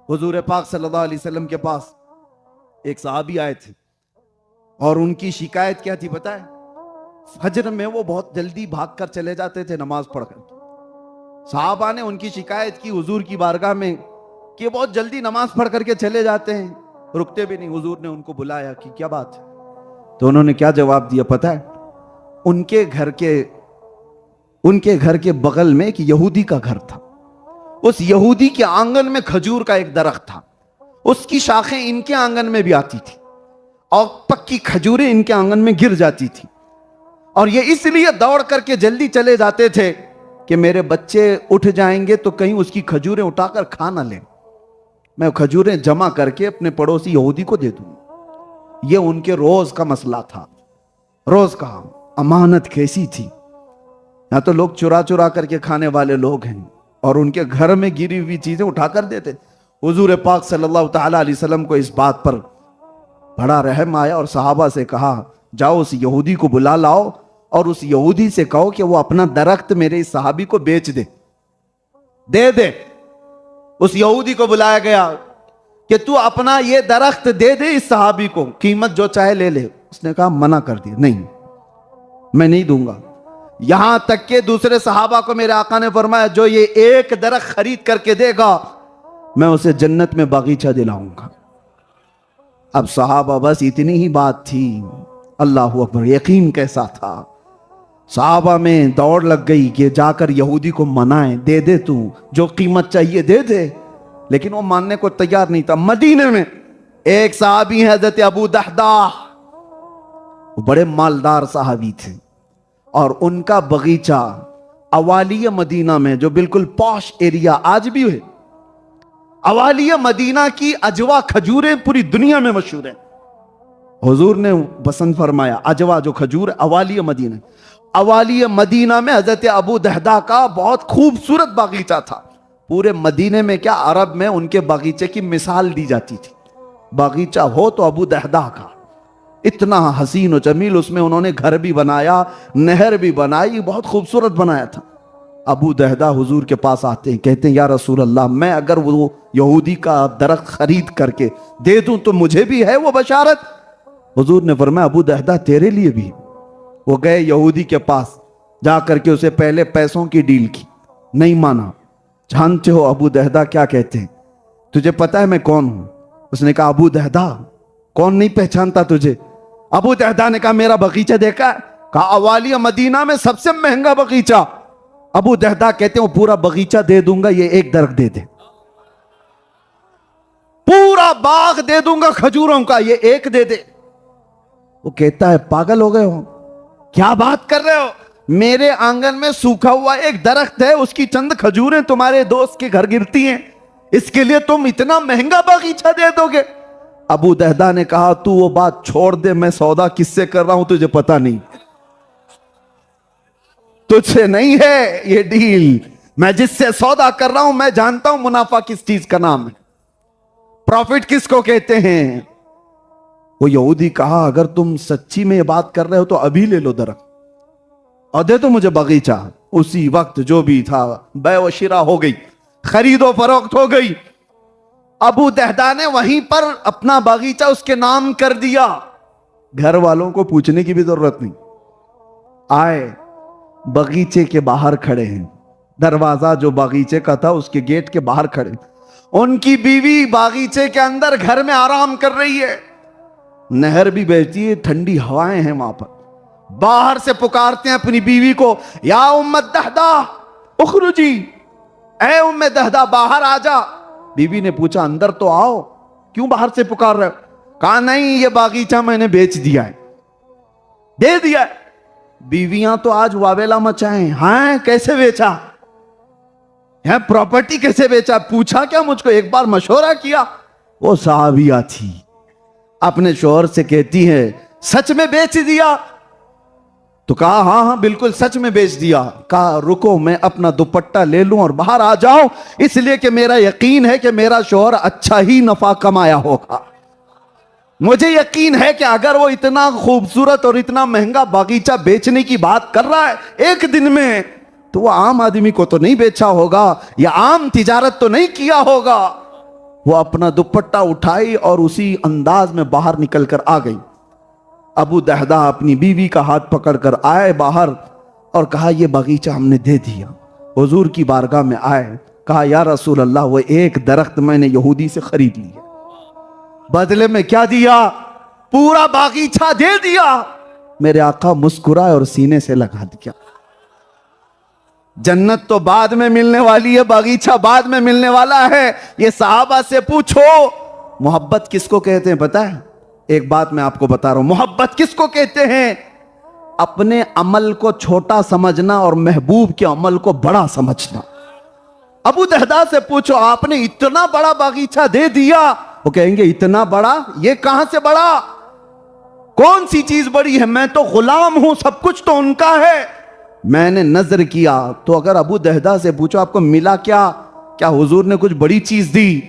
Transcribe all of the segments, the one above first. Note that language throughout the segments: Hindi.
हुजूर पाक सल्लल्लाहु अलैहि वसल्लम के पास एक सहाबी आए थे और उनकी शिकायत क्या थी पता है? फजर में वो बहुत जल्दी भागकर चले जाते थे नमाज पढ़कर। सहाबा ने उनकी शिकायत की हुजूर की बारगाह में कि बहुत जल्दी नमाज पढ़ करके चले जाते हैं, रुकते भी नहीं। हुजूर ने उनको बुलाया कि क्या बात है? तो उन्होंने क्या जवाब दिया पता है? उनके घर के बगल में एक यहूदी का घर था। उस यहूदी के आंगन में खजूर का एक दरख्त था, उसकी शाखें इनके आंगन में भी आती थी और पक्की खजूरें इनके आंगन में गिर जाती थी। और ये इसलिए दौड़ करके जल्दी चले जाते थे कि मेरे बच्चे उठ जाएंगे तो कहीं उसकी खजूरें उठाकर खा ना लें, मैं खजूरें जमा करके अपने पड़ोसी यहूदी को दे दूं। ये उनके रोज का मसला था, रोज का। अमानत कैसी थी, या तो लोग चुरा चुरा करके खाने वाले लोग हैं और उनके घर में गिरी हुई चीजें उठाकर देते। हुजूर पाक सल्लल्लाहु ताला अलैहि वसल्लम को इस बात पर बड़ा रहम आया और सहाबा से कहा, जाओ उस यहूदी को बुला लाओ और उस यहूदी से कहो कि वो अपना दरख्त मेरे इस सहाबी को बेच दे दे। उस यहूदी को बुलाया गया कि तू अपना ये दरख्त दे दे इस सहाबी को, कीमत जो चाहे ले ले। उसने कहा मना कर दिया, नहीं मैं नहीं दूंगा। यहां तक के दूसरे सहाबा को मेरे आका ने फरमाया, जो ये एक दरख्त खरीद करके देगा मैं उसे जन्नत में बागीचा दिलाऊंगा। अब सहाबा बस इतनी ही बात थी, अल्लाह अकबर, यकीन कैसा था। सहाबा में दौड़ लग गई कि जाकर यहूदी को मनाए, दे दे तू जो कीमत चाहिए दे दे। लेकिन वो मानने को तैयार नहीं था। मदीने में एक सहाबी है हज़रत अबू दहदा, वो बड़े मालदार सहाबी थे और उनका बगीचा अवालिया मदीना में, जो बिल्कुल पॉश एरिया आज भी है, अवालिया मदीना की अजवा खजूरें पूरी दुनिया में मशहूर है। हुजूर ने पसंद फरमाया अजवा जो खजूर अवालिया मदीना, अवालिया मदीना में हजरत अबू दहदा का बहुत खूबसूरत बागीचा था। पूरे मदीने में क्या, अरब में उनके बागीचे की मिसाल दी जाती थी। बागीचा हो तो अबू दहदा का, इतना हसीन और जमील। उसमें उन्होंने घर भी बनाया, नहर भी बनाई, बहुत खूबसूरत बनाया था। अबू दहदा हुजूर के पास आते हैं, कहते हैं या रसूल अल्लाह, मैं अगर वो यहूदी का दरख्त खरीद करके दे दूं तो मुझे भी है वो बशारत? हुजूर ने फरमाया अबू दहदा तेरे लिए भी। वो गए यहूदी के पास, जा करके उसे पहले पैसों की डील की, नहीं माना। जानते हो अबू दहदा क्या कहते हैं? तुझे पता है मैं कौन हूं? उसने कहा अबू दहदा, कौन नहीं पहचानता तुझे? अबू दहदा ने कहा मेरा बगीचा देखा है? कहा अवालिया मदीना में सबसे महंगा बगीचा। अबू दहदा कहते हैं वो पूरा बगीचा दे दूंगा, ये एक दरख्त दे दे। पूरा बाग दे दूंगा खजूरों का, ये एक दे दे। वो कहता है पागल हो गए हो, क्या बात कर रहे हो? मेरे आंगन में सूखा हुआ एक दरख्त है, उसकी चंद खजूरें तुम्हारे दोस्त के घर गिरती हैं, इसके लिए तुम इतना महंगा बगीचा दे दोगे? अबू दहदा ने कहा तू वो बात छोड़ दे, मैं सौदा किससे कर रहा हूं तुझे पता नहीं, तुझसे नहीं है ये डील। मैं जिससे सौदा कर रहा हूं मैं जानता हूं मुनाफा किस चीज का नाम है, प्रॉफिट किसको कहते हैं। वो यहूदी कहा अगर तुम सच्ची में ये बात कर रहे हो तो अभी ले लो दरख्त और दे दो मुझे बगीचा। उसी वक्त जो भी था बै व शिरा हो गई, खरीदो फरोख्त हो गई। अबू दहदा ने वहीं पर अपना बगीचा उसके नाम कर दिया, घर वालों को पूछने की भी जरूरत नहीं। आए बगीचे के बाहर खड़े हैं, दरवाजा जो बगीचे का था उसके गेट के बाहर खड़े, उनकी बीवी बागीचे के अंदर घर में आराम कर रही है। नहर भी बहती है, ठंडी हवाएं हैं वहां पर। बाहर से पुकारते हैं अपनी बीवी को, या उम्मत दहदा उखरुजी, ऐ उम्मे दहदा बाहर आ जा। बीवी ने पूछा अंदर तो आओ, क्यों बाहर से पुकार रहे हो? कहा नहीं ये बागीचा मैंने बेच दिया है, दे दिया है। बीवियां तो आज वावेला मचाएं, हाँ कैसे बेचा है, प्रॉपर्टी कैसे बेचा? पूछा क्या मुझको, एक बार मशवरा किया? वो साहबिया थी, अपने शोहर से कहती है सच में बेच दिया? तो कहा हाँ हाँ बिल्कुल सच में बेच दिया। कहा रुको मैं अपना दुपट्टा ले लूं और बाहर आ जाऊं, इसलिए कि मेरा यकीन है कि मेरा शोहर अच्छा ही नफा कमाया होगा। मुझे यकीन है कि अगर वो इतना खूबसूरत और इतना महंगा बागीचा बेचने की बात कर रहा है एक दिन में, तो वो आम आदमी को तो नहीं बेचा होगा या आम तिजारत तो नहीं किया होगा। वो अपना दुपट्टा उठाई और उसी अंदाज में बाहर निकल कर आ गई। अबू दहदा अपनी बीवी का हाथ पकड़कर आए बाहर और कहा ये बगीचा हमने दे दिया। हुजूर की बारगाह में आए, कहा या रसूल अल्लाह, वो एक दरख्त मैंने यहूदी से खरीद लिया, बदले में क्या दिया? पूरा बागीचा दे दिया। मेरे आका मुस्कुराए और सीने से लगा दिया। जन्नत तो बाद में मिलने वाली है, बागीचा बाद में मिलने वाला है। ये सहाबा से पूछो मोहब्बत किसको कहते हैं पता है? एक बात मैं आपको बता रहा हूं, मोहब्बत किसको कहते हैं? अपने अमल को छोटा समझना और महबूब के अमल को बड़ा समझना। अबू दहदा से पूछो आपने इतना बड़ा बागीचा दे दिया, वो कहेंगे इतना बड़ा? ये कहां से बड़ा? कौन सी चीज बड़ी है? मैं तो गुलाम हूं, सब कुछ तो उनका है। मैंने नजर किया तो अगर अबू दहदा से पूछो आपको मिला क्या? क्या हुजूर ने कुछ बड़ी चीज दी?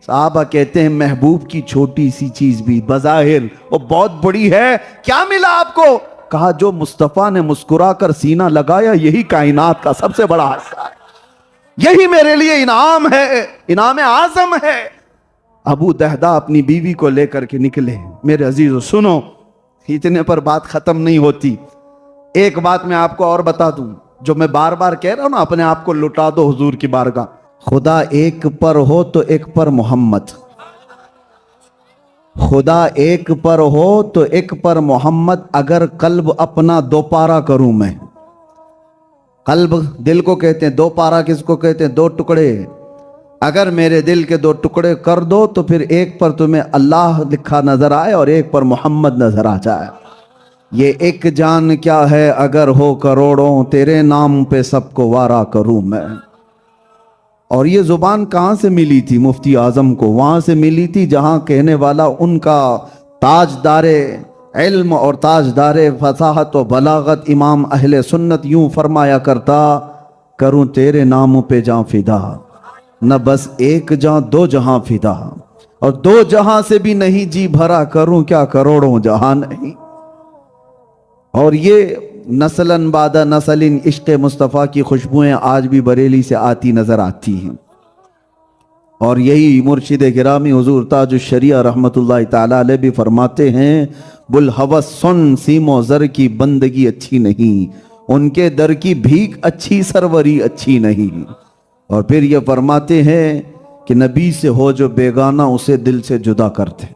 साहबा कहते हैं महबूब की छोटी सी चीज भी बज़ाहिर वो बहुत बड़ी है। क्या मिला आपको? कहा जो मुस्तफा ने मुस्कुरा कर सीना लगाया यही कायनात का सबसे बड़ा हिस्सा है, यही मेरे लिए इनाम है, इनाम आजम है। अबू दहदा अपनी बीवी को लेकर के निकले। मेरे अजीजों सुनो, इतने पर बात खत्म नहीं होती। एक बात मैं आपको और बता दूं, जो मैं बार बार कह रहा हूं ना, अपने आप को लुटा दो हुजूर की बारगाह। खुदा एक पर हो तो एक पर मोहम्मद, खुदा एक पर हो तो एक पर मोहम्मद। अगर कल्ब अपना दो पारा करूं मैं, कल्ब दिल को कहते हैं, दो पारा किसको कहते हैं? दो टुकड़े। अगर मेरे दिल के दो टुकड़े कर दो तो फिर एक पर तुम्हें अल्लाह लिखा नजर आए और एक पर मोहम्मद नजर आ जाए। ये एक जान क्या है अगर हो करोड़ों, तेरे नाम पे सबको वारा करूं मैं। और ये जुबान कहां से मिली थी? मुफ्ती आजम को। वहां से मिली थी जहां कहने वाला उनका ताजदारे इल्म और ताजदारे फसाहत व बलागत इमाम अहले सुन्नत यूं फरमाया करता, करूं तेरे नाम पे जां फिदा, न बस एक जां दो जहां फिदा, और दो जहां से भी नहीं जी भरा, करूं क्या करोड़ों जहां नहीं। और ये नस्लन बादा नस्लिन इश्क मुस्तफ़ा की खुशबुएं आज भी बरेली से आती नजर आती हैं। और यही मुर्शिद गिरामी हुजूर ताजुश शरिया रहमतुल्लाह ताला अलैह भी फरमाते हैं, बुल हवस सुन सीमो जर की बंदगी अच्छी नहीं, उनके दर की भीख अच्छी सरवरी अच्छी नहीं। और फिर ये फरमाते हैं कि नबी से हो जो बेगाना उसे दिल से जुदा करते,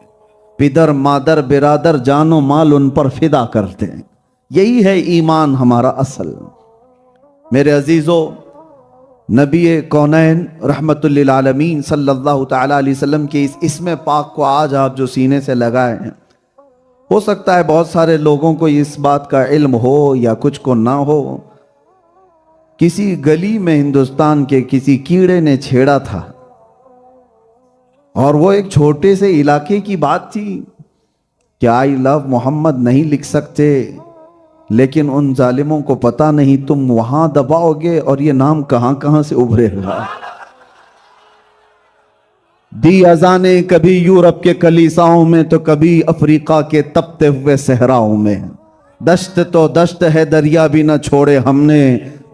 पिदर मादर बिरादर जानो माल उन पर फिदा करते हैं। यही है ईमान हमारा असल। मेरे अजीजों, नबी कौनैन रहमतुल लिल आलमीन सल्लल्लाहु तआला अलैहि वसल्लम के इस इस्म पाक को आज आप जो सीने से लगाए हैं, हो सकता है बहुत सारे लोगों को इस बात का इल्म हो या कुछ को ना हो। किसी गली में हिंदुस्तान के किसी कीड़े ने छेड़ा था और वो एक छोटे से इलाके की बात थी कि आई लव मोहम्मद नहीं लिख सकते, लेकिन उन जालिमों को पता नहीं तुम वहां दबाओगे और ये नाम कहां कहां से उभरेगा। दी अजाने कभी यूरोप के कलीसाओं में तो कभी अफ्रीका के तपते हुए सहराओं में, दश्त तो दश्त है दरिया भी न छोड़े हमने,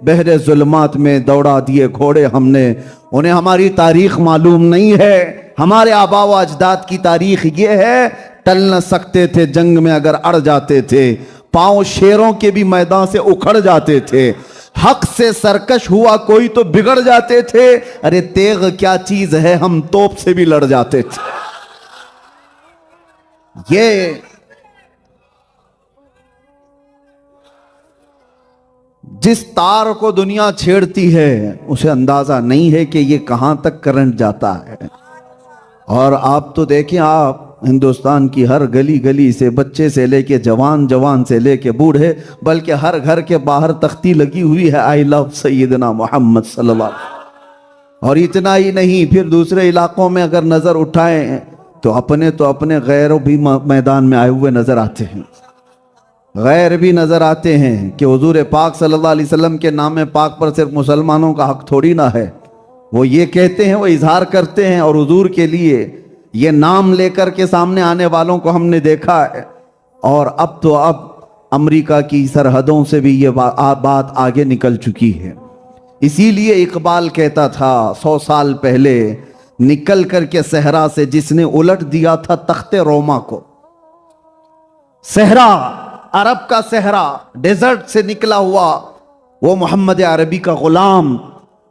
बहरे जुल्मात में दौड़ा दिए घोड़े हमने। उन्हें हमारी तारीख मालूम नहीं है, हमारे आबा व अजदाद की तारीख ये है, टल न सकते थे जंग में अगर अड़ जाते थे, पांव शेरों के भी मैदान से उखड़ जाते थे, हक से सरकश हुआ कोई तो बिगड़ जाते थे, अरे तेग क्या चीज है हम तोप से भी लड़ जाते थे। ये जिस तार को दुनिया छेड़ती है उसे अंदाजा नहीं है कि ये कहां तक करंट जाता है। और आप तो देखें, आप हिंदुस्तान की हर गली गली से बच्चे से लेके जवान, जवान से लेके बूढ़े, बल्कि हर घर के बाहर तख्ती लगी हुई है आई लव सैयदना मोहम्मद सल्लल्लाहु अलैहि वसल्लम। और इतना ही नहीं, फिर दूसरे इलाकों में अगर नजर उठाएं तो अपने गैरों भी मैदान में आए हुए नजर आते हैं। गैर भी नजर आते हैं कि हुजूर पाक सल्लल्लाहु अलैहि वसल्लम के नाम पाक पर सिर्फ मुसलमानों का हक थोड़ी ना है। वो ये कहते हैं, वो इजहार करते हैं, और हुजूर के लिए ये नाम लेकर के सामने आने वालों को हमने देखा है। और अब अमेरिका की सरहदों से भी ये बात आगे निकल चुकी है। इसीलिए इकबाल कहता था 100 साल पहले, निकल करके सहरा से जिसने उलट दिया था तख्ते रोमा को। सहरा, अरब का सहरा, डेजर्ट से निकला हुआ वो मोहम्मद अरबी का गुलाम,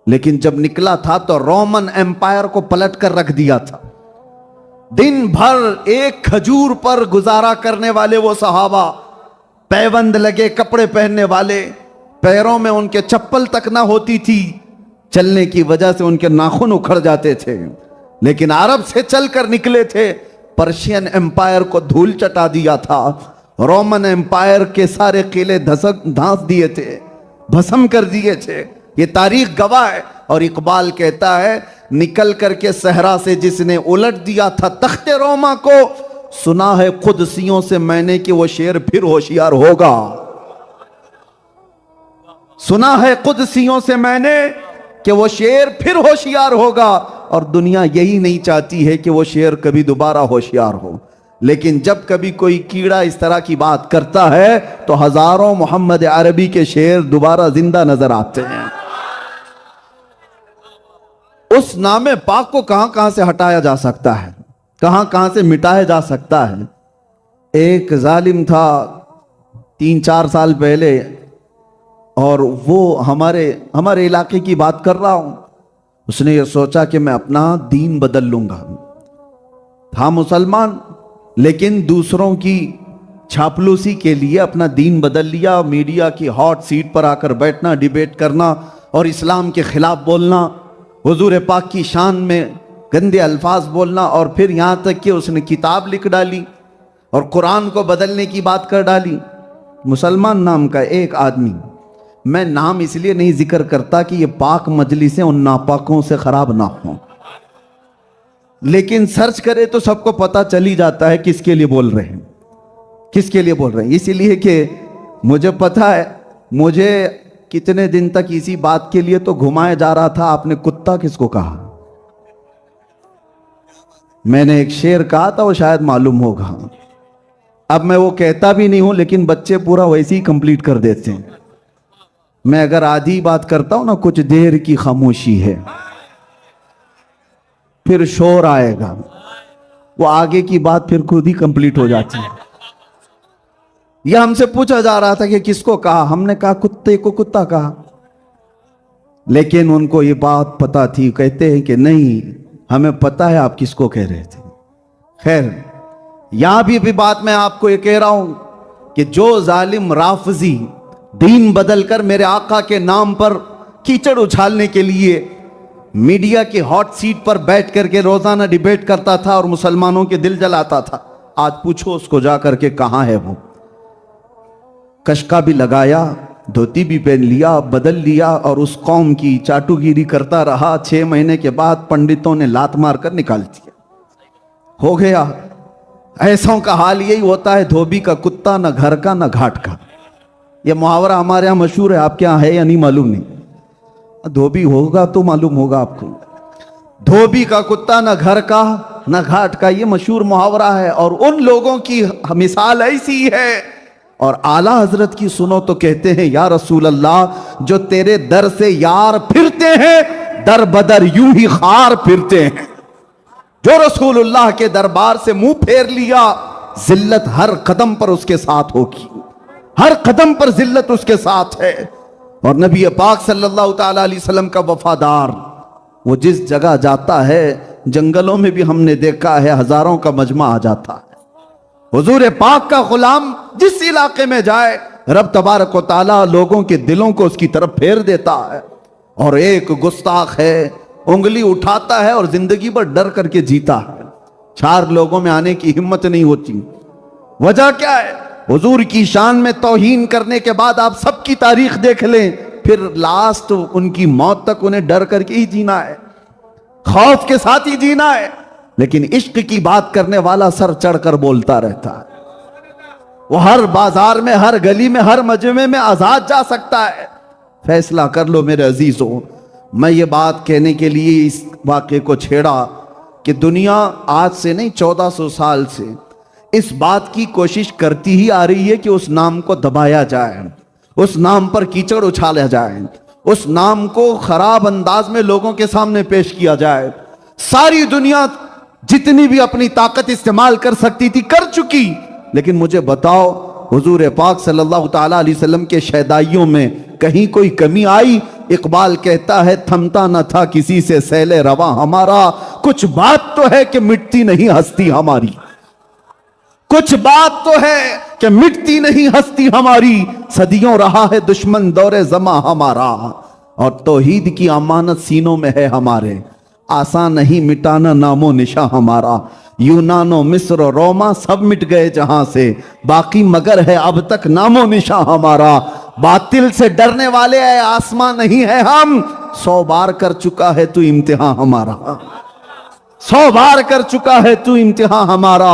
लेकिन जब निकला था तो रोमन एम्पायर को पलट कर रख दिया था। दिन भर एक खजूर पर गुजारा करने वाले वो सहाबा, पैबंद लगे कपड़े पहनने वाले, पैरों में उनके चप्पल तक ना होती थी, चलने की वजह से उनके नाखून उखड़ जाते थे, लेकिन अरब से चलकर निकले थे। पर्शियन एम्पायर को धूल चटा दिया था, रोमन एम्पायर के सारे किले धंस दिए थे, भस्म कर दिए थे। ये तारीख गवाह है। और इकबाल कहता है, निकल करके सहरा से जिसने उलट दिया था तख्ते रोमा को, सुना है कुदसियों से मैंने कि वो शेर फिर होशियार होगा। सुना है कुदसियों से मैंने कि वो शेर फिर होशियार होगा। और दुनिया यही नहीं चाहती है कि वो शेर कभी दोबारा होशियार हो, लेकिन जब कभी कोई कीड़ा इस तरह की बात करता है तो हजारों मोहम्मद अरबी के शेर दोबारा जिंदा नजर आते हैं। उस नामे पाक को कहां कहां से हटाया जा सकता है, कहां कहां से मिटाया जा सकता है। एक जालिम था 3-4 साल पहले, और वो हमारे इलाके की बात कर रहा हूं। उसने ये सोचा कि मैं अपना दीन बदल लूंगा। था मुसलमान, लेकिन दूसरों की छापलूसी के लिए अपना दीन बदल लिया। मीडिया की हॉट सीट पर आकर बैठना, डिबेट करना और इस्लाम के खिलाफ बोलना, हुजूर पाक की शान में गंदे अल्फाज बोलना, और फिर यहाँ तक कि उसने किताब लिख डाली और कुरान को बदलने की बात कर डाली। मुसलमान नाम का एक आदमी, मैं नाम इसलिए नहीं जिक्र करता कि ये पाक मजलिसें उन नापाकों से खराब ना हो, लेकिन सर्च करे तो सबको पता चल ही जाता है किसके लिए बोल रहे हैं, किसके लिए बोल रहे हैं। इसीलिए कि मुझे पता है, मुझे कितने दिन तक इसी बात के लिए तो घुमाया जा रहा था, आपने कुत्ता किसको कहा। मैंने एक शेर कहा था, वो शायद मालूम होगा। अब मैं वो कहता भी नहीं हूं, लेकिन बच्चे पूरा वैसे ही कंप्लीट कर देते हैं। मैं अगर आधी बात करता हूं ना, कुछ देर की खामोशी है, फिर शोर आएगा, वो आगे की बात फिर खुद ही कंप्लीट हो जाती है। यह हमसे पूछा जा रहा था कि किसको कहा, हमने कहा कुत्ते को कुत्ता कहा, लेकिन उनको ये बात पता थी। कहते हैं कि नहीं, हमें पता है आप किसको कह रहे थे। खैर, यहां भी बात मैं आपको ये कह रहा हूं कि जो जालिम राफजी दीन बदलकर मेरे आका के नाम पर कीचड़ उछालने के लिए मीडिया की हॉट सीट पर बैठ करके रोजाना डिबेट करता था और मुसलमानों के दिल जलाता था, आज पूछो उसको जाकर के कहां है वो। कशका भी लगाया, धोती भी पहन लिया, बदल लिया, और उस कौम की चाटुगिरी करता रहा। 6 महीने के बाद पंडितों ने लात मारकर निकाल दिया, हो गया। ऐसों का हाल यही होता है, धोबी का कुत्ता, न घर का न घाट का। ये मुहावरा हमारे यहाँ मशहूर है, आपके यहाँ है या नहीं मालूम नहीं। धोबी होगा तो मालूम होगा आपको। धोबी का कुत्ता, न घर का न घाट का, ये मशहूर मुहावरा है। और उन लोगों की मिसाल ऐसी है। और आला हजरत की सुनो तो कहते हैं, या रसूल अल्लाह, जो तेरे दर से यार फिरते हैं, दर बदर यूं ही खार फिरते हैं। जो रसूलुल्लाह के दरबार से मुंह फेर लिया, जिल्लत हर कदम पर उसके साथ होगी, हर कदम पर जिल्लत उसके साथ है। और नबी पाक सल्लल्लाहु ताला अलैहि वसल्लम का वफादार, वो जिस जगह जाता है, जंगलों में भी हमने देखा है, हजारों का मजमा आ जाता है। हुजूर पाक का गुलाम जिस इलाके में जाए, रब तबारक व तआला लोगों के दिलों को उसकी तरफ फेर देता है। और एक गुस्ताख है, उंगली उठाता है और जिंदगी भर डर करके जीता है। 4 लोगों में आने की हिम्मत नहीं होती। वजह क्या है? हुजूर की शान में तौहीन करने के बाद आप सबकी तारीख देख लें, फिर लास्ट उनकी मौत तक उन्हें डर करके ही जीना है, खौफ के साथ ही जीना है। लेकिन इश्क की बात करने वाला सर चढ़कर बोलता रहता है। वो हर बाजार में, हर गली में, हर मजमे में आजाद जा सकता है। फैसला कर लो मेरे अजीजों। मैं ये बात कहने के लिए इस वाक़े को छेड़ा कि दुनिया आज से नहीं, 1400 साल से इस बात की कोशिश करती ही आ रही है कि उस नाम को दबाया जाए, उस नाम पर कीचड़ उछाला जाए, उस नाम को खराब अंदाज में लोगों के सामने पेश किया जाए। सारी दुनिया जितनी भी अपनी ताकत इस्तेमाल कर सकती थी कर चुकी, लेकिन मुझे बताओ हुजूर पाक सल्लल्लाहु ताला अलैहि वसल्लम के शहदाइयों में कहीं कोई कमी आई? इकबाल कहता है थमता न था किसी से सैले रवा हमारा, कुछ बात तो है कि मिटती नहीं हस्ती हमारी, कुछ बात तो है कि मिटती नहीं हस्ती हमारी, सदियों रहा है दुश्मन दौरे जमा हमारा, और तौहीद की अमानत सीनों में है हमारे, आसान नहीं मिटाना नामो निशा हमारा, यूनानो मिस्र रोमा सब मिट गए जहां से, बाकी मगर है अब तक नामो निशा हमारा, बातिल से डरने वाले है आसमां नहीं है हम, 100 बार कर चुका है तू इम्तिहान हमारा, 100 बार कर चुका है तू इम्तिहान हमारा।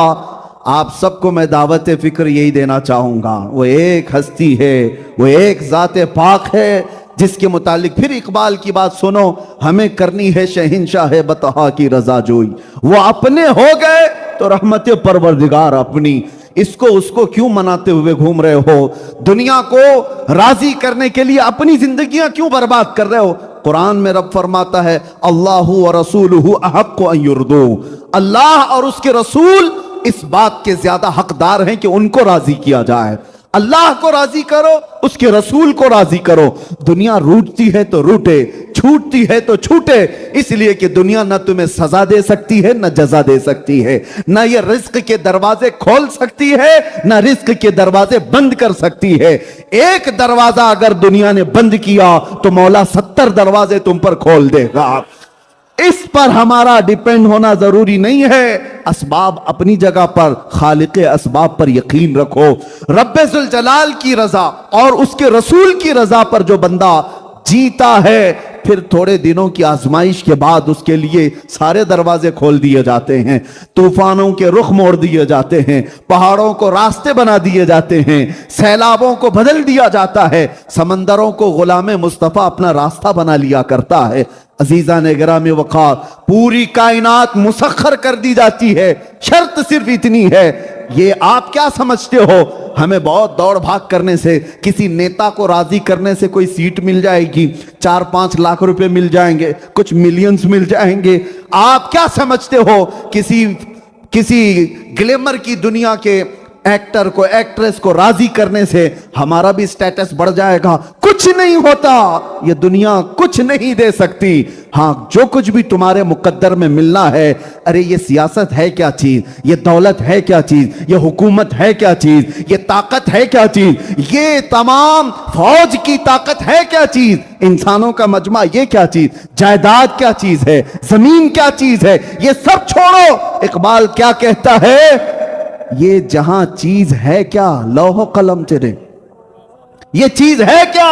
आप सबको मैं दावत फिक्र यही देना चाहूंगा, वो एक हस्ती है, वो एक ज़ाते पाक है जिसके मुतालिक फिर इकबाल की बात सुनो, हमें करनी है शहंशाह बतहा की रजा जोई, वो अपने हो गए तो रहमत परवरदिगार अपनी, इसको उसको क्यों मनाते हुए घूम रहे हो? दुनिया को राजी करने के लिए अपनी जिंदगियां क्यों बर्बाद कर रहे हो? कुरान में रब फरमाता है अल्लाहु व रसूलुहु अहक्कु अन युर्दू, अल्लाह और उसके रसूल इस बात के ज्यादा हकदार हैं कि उनको राजी किया जाए। अल्लाह को राजी करो, उसके रसूल को राजी करो। दुनिया रूठती है तो रूठे, छूटती है तो छूटे, इसलिए कि दुनिया न तुम्हें सजा दे सकती है न जजा दे सकती है, न ये रिस्क के दरवाजे खोल सकती है न रिस्क के दरवाजे बंद कर सकती है। एक दरवाजा अगर दुनिया ने बंद किया तो मौला 70 दरवाजे तुम पर खोल देगा। इस पर हमारा डिपेंड होना जरूरी नहीं है, असबाब अपनी जगह पर, खालिक असबाब पर यकीन रखो। रब्बे जुल जलाल की रजा और उसके रसूल की रजा पर जो बंदा जीता है, फिर थोड़े दिनों की आजमाइश के बाद उसके लिए सारे दरवाजे खोल दिए जाते हैं, तूफानों के रुख मोड़ दिए जाते हैं, पहाड़ों को रास्ते बना दिए जाते हैं, सैलाबों को बदल दिया जाता है, समंदरों को गुलाम मुस्तफा अपना रास्ता बना लिया करता है। अजीजा ने गिरामी वक़ार, पूरी कायनात मुसख्खर कर दी जाती है, शर्त सिर्फ इतनी है, ये आप क्या समझते हो हमें बहुत दौड़ भाग करने से, किसी नेता को राजी करने से कोई सीट मिल जाएगी, 4-5 लाख रुपए मिल जाएंगे, कुछ मिलियंस मिल जाएंगे? आप क्या समझते हो किसी ग्लैमर की दुनिया के एक्टर को, एक्ट्रेस को राजी करने से हमारा भी स्टेटस बढ़ जाएगा? कुछ नहीं होता, ये दुनिया कुछ नहीं दे सकती। हाँ, जो कुछ भी तुम्हारे मुकद्दर में मिलना है, अरे ये सियासत है क्या चीज, ये दौलत है क्या चीज, ये हुकूमत है क्या चीज, ये ताकत है क्या चीज, ये तमाम फौज की ताकत है क्या चीज, इंसानों का मजमा ये क्या चीज, जायदाद क्या चीज है, जमीन क्या चीज है, ये सब छोड़ो। इकबाल क्या कहता है, ये जहां चीज है क्या, लौह कलम तेरे, ये चीज है क्या,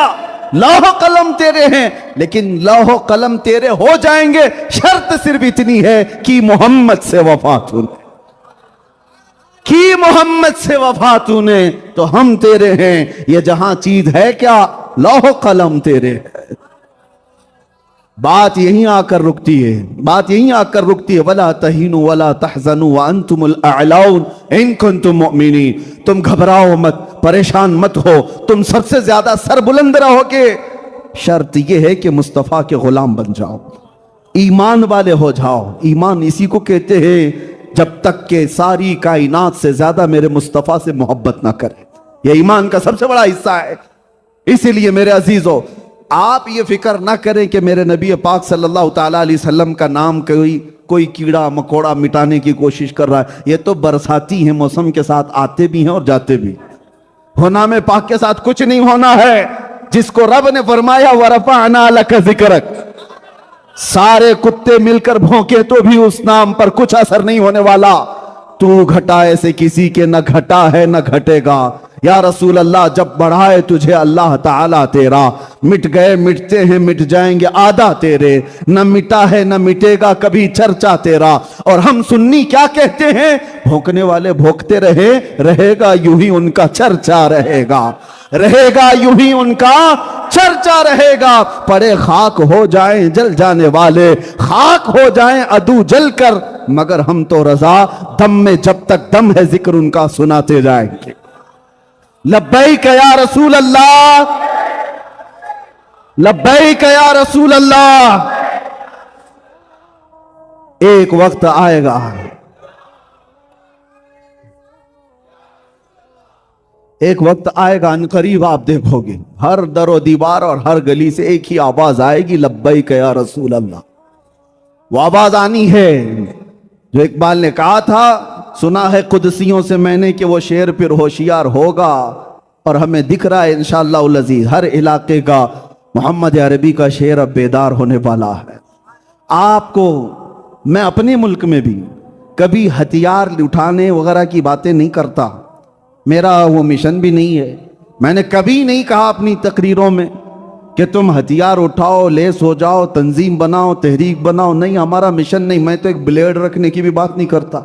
लौह कलम तेरे हैं, लेकिन लौह कलम तेरे हो जाएंगे, शर्त सिर्फ इतनी है कि मोहम्मद से वफा तूने, कि मोहम्मद से वफा तूने, तो हम तेरे हैं। ये जहां चीज है क्या, लौह कलम तेरे है। बात यहीं आकर रुकती है, बात यहीं आकर रुकती है। वला तहीनु वला तहज़नु व अंतुमुल अअलौन इन कुंतुम मुमिनीन, तुम घबराओ मत, परेशान मत हो, तुम सबसे ज्यादा सर बुलंद रहोगे। शर्त यह है कि मुस्तफ़ा के गुलाम बन जाओ, ईमान वाले हो जाओ। ईमान इसी को कहते हैं जब तक के सारी कायनात से ज्यादा मेरे मुस्तफ़ा से मोहब्बत ना करे, यह ईमान का सबसे बड़ा हिस्सा है। इसीलिए मेरे अजीजों, आप ये फिक्र ना करें कि मेरे नबी पाक सल्लल्लाहु ताला अलैहि वसल्लम का नाम कोई कीड़ा मकोड़ा मिटाने की कोशिश कर रहा है। ये तो बरसाती है, मौसम के साथ आते भी हैं और जाते भी। होना में पाक के साथ कुछ नहीं होना है। जिसको रब ने फरमाया वरफ़अना लका ज़िक्रक, सारे कुत्ते मिलकर भौंके तो भी उस नाम पर कुछ असर नहीं होने वाला। तू घटा ऐसे किसी के न घटा है न घटेगा। या रसूल अल्लाह, जब बढ़ाए तुझे अल्लाह ताला तेरा, मिट गए मिटते हैं मिट जाएंगे आधा तेरे, न मिटा है न मिटेगा कभी चर्चा तेरा। और हम सुन्नी क्या कहते हैं, भोंकने वाले भोंकते रहे, रहेगा यूं ही उनका चर्चा रहेगा, रहेगा यूं ही उनका चर्चा रहेगा। पड़े खाक हो जाएं जल जाने वाले, खाक हो जाएं अदू जल कर, मगर हम तो रजा दम में जब तक दम है जिक्र उनका सुनाते जाएंगे। लब्बैक या रसूल अल्लाह, लब्बैक या रसूल अल्लाह। एक वक्त आएगा, एक वक्त आएगा अनकरीब आप देखोगे हर दरो दीवार और हर गली से एक ही आवाज आएगी, लब्बैक या रसूल अल्लाह। वो आवाज आनी है जो इकबाल ने कहा था, सुना है कुदसियों से मैंने कि वो शेर फिर होशियार होगा, और हमें दिख रहा है इंशाअल्लाह उल अजीज हर इलाके का मोहम्मद अरबी का शेर अब बेदार होने वाला है। आपको मैं अपने मुल्क में भी कभी हथियार उठाने वगैरह की बातें नहीं करता, मेरा वो मिशन भी नहीं है। मैंने कभी नहीं कहा अपनी तकरीरों में कि तुम हथियार उठाओ, लेस हो जाओ, तंजीम बनाओ, तहरीक बनाओ, नहीं, हमारा मिशन नहीं। मैं तो एक ब्लेड रखने की भी बात नहीं करता।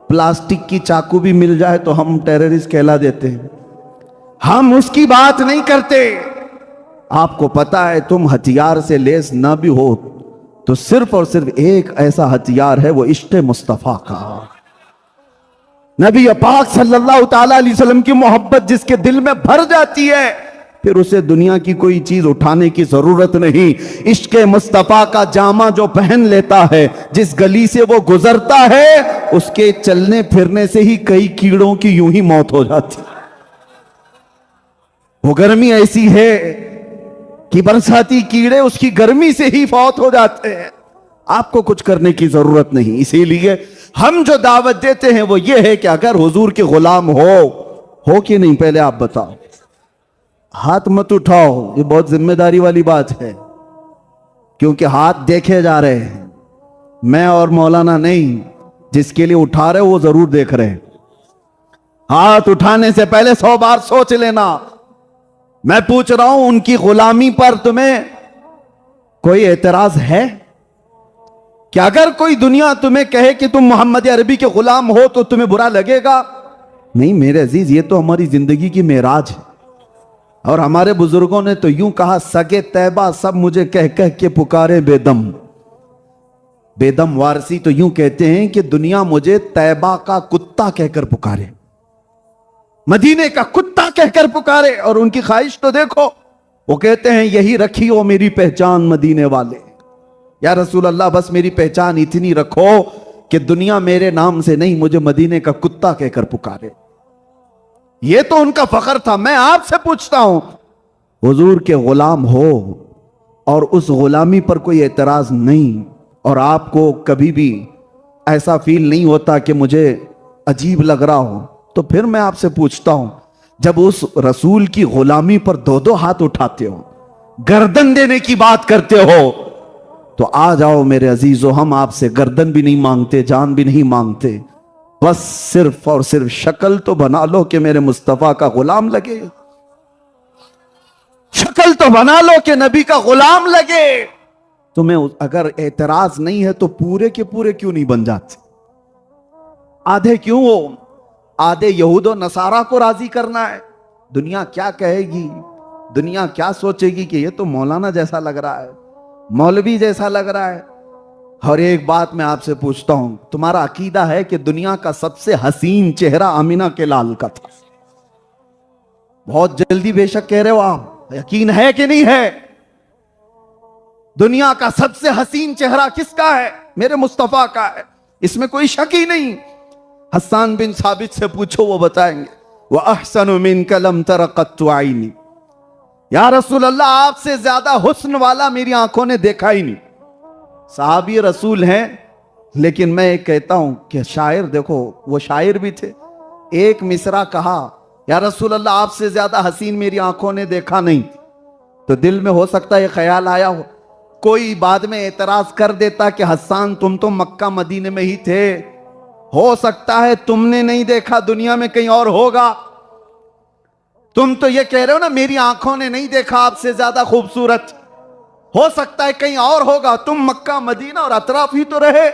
प्लास्टिक की चाकू भी मिल जाए तो हम टेररिस्ट कहला देते हैं, हम उसकी बात नहीं करते। आपको पता है तुम हथियार से लेस ना भी हो तो सिर्फ और सिर्फ एक ऐसा हथियार है, वो इश्क़ मुस्तफ़ा का। नबी पाक सल्लल्लाहु ताला अलैहि वसल्लम की मोहब्बत जिसके दिल में भर जाती है, फिर उसे दुनिया की कोई चीज उठाने की जरूरत नहीं। इश्क़ मुस्तफ़ा का जामा जो पहन लेता है, जिस गली से वो गुजरता है, उसके चलने फिरने से ही कई कीड़ों की यूं ही मौत हो जाती। वो गर्मी ऐसी है कि बरसाती कीड़े उसकी गर्मी से ही फौत हो जाते हैं। आपको कुछ करने की जरूरत नहीं। इसीलिए हम जो दावत देते हैं वो ये है कि अगर हुजूर के गुलाम हो कि नहीं, पहले आप बताओ। हाथ मत उठाओ, ये बहुत जिम्मेदारी वाली बात है, क्योंकि हाथ देखे जा रहे हैं। मैं और मौलाना नहीं, जिसके लिए उठा रहे वो जरूर देख रहे हैं। हाथ उठाने से पहले 100 बार सोच लेना। मैं पूछ रहा हूं, उनकी गुलामी पर तुम्हें कोई एतराज है कि अगर कोई दुनिया तुम्हें कहे कि तुम मोहम्मद अरबी के गुलाम हो तो तुम्हें बुरा लगेगा? नहीं मेरे अजीज, ये तो हमारी जिंदगी की मेराज है। और हमारे बुजुर्गों ने तो यूं कहा, सगे तैबा सब मुझे कह कह के पुकारे बेदम। बेदम वारसी तो यूं कहते हैं कि दुनिया मुझे तैबा का कुत्ता कहकर पुकारे, मदीने का कुत्ता कहकर पुकारे। और उनकी ख्वाहिश तो देखो, वो कहते हैं यही रखी हो मेरी पहचान मदीने वाले। या रसूल अल्लाह, बस मेरी पहचान इतनी रखो कि दुनिया मेरे नाम से नहीं, मुझे मदीने का कुत्ता कहकर पुकारे। ये तो उनका फख्र था। मैं आपसे पूछता हूं, हुजूर के गुलाम हो और उस गुलामी पर कोई एतराज नहीं, और आपको कभी भी ऐसा फील नहीं होता कि मुझे अजीब लग रहा हो, तो फिर मैं आपसे पूछता हूं, जब उस रसूल की गुलामी पर 2-2 हाथ उठाते हो, गर्दन देने की बात करते हो, तो आ जाओ मेरे अजीजों, हम आपसे गर्दन भी नहीं मांगते, जान भी नहीं मांगते। बस सिर्फ और सिर्फ शक्ल तो बना लो कि मेरे मुस्तफा का गुलाम लगे। शक्ल तो बना लो कि नबी का गुलाम लगे। तुम्हें अगर एतराज नहीं है तो पूरे के पूरे क्यों नहीं बन जाते? आधे क्यों हो? आधे यहूद और नसारा को राजी करना है। दुनिया क्या कहेगी, दुनिया क्या सोचेगी कि ये तो मौलाना जैसा लग रहा है, मौलवी जैसा लग रहा है। और एक बात मैं आपसे पूछता हूं, तुम्हारा अकीदा है कि दुनिया का सबसे हसीन चेहरा आमिना के लाल का था? बहुत जल्दी बेशक कह रहे हो आप, यकीन है कि नहीं है? दुनिया का सबसे हसीन चेहरा किसका है? मेरे मुस्तफा का है, इसमें कोई शक ही नहीं। हस्सान बिन साबित से पूछो, वो बताएंगे, वह अहसनु मिनका लम तरा कत्तु आईनी। या रसूल अल्लाह, आपसे ज्यादा हुस्न वाला मेरी आंखों ने देखा ही नहीं। साहबी रसूल हैं, लेकिन मैं एक कहता हूं कि शायर, देखो वो शायर भी थे। एक मिसरा कहा, या रसूल अल्लाह, आपसे ज्यादा हसीन मेरी आंखों ने देखा नहीं। तो दिल में हो सकता है ख्याल आया कोई बाद में एतराज कर देता कि हस्सान तुम तो मक्का मदीने में ही थे, हो सकता है तुमने नहीं देखा, दुनिया में कहीं और होगा। तुम तो ये कह रहे हो ना, मेरी आंखों ने नहीं देखा आपसे ज्यादा खूबसूरत, हो सकता है कहीं और होगा। तुम मक्का मदीना और अतराफ ही तो रहे।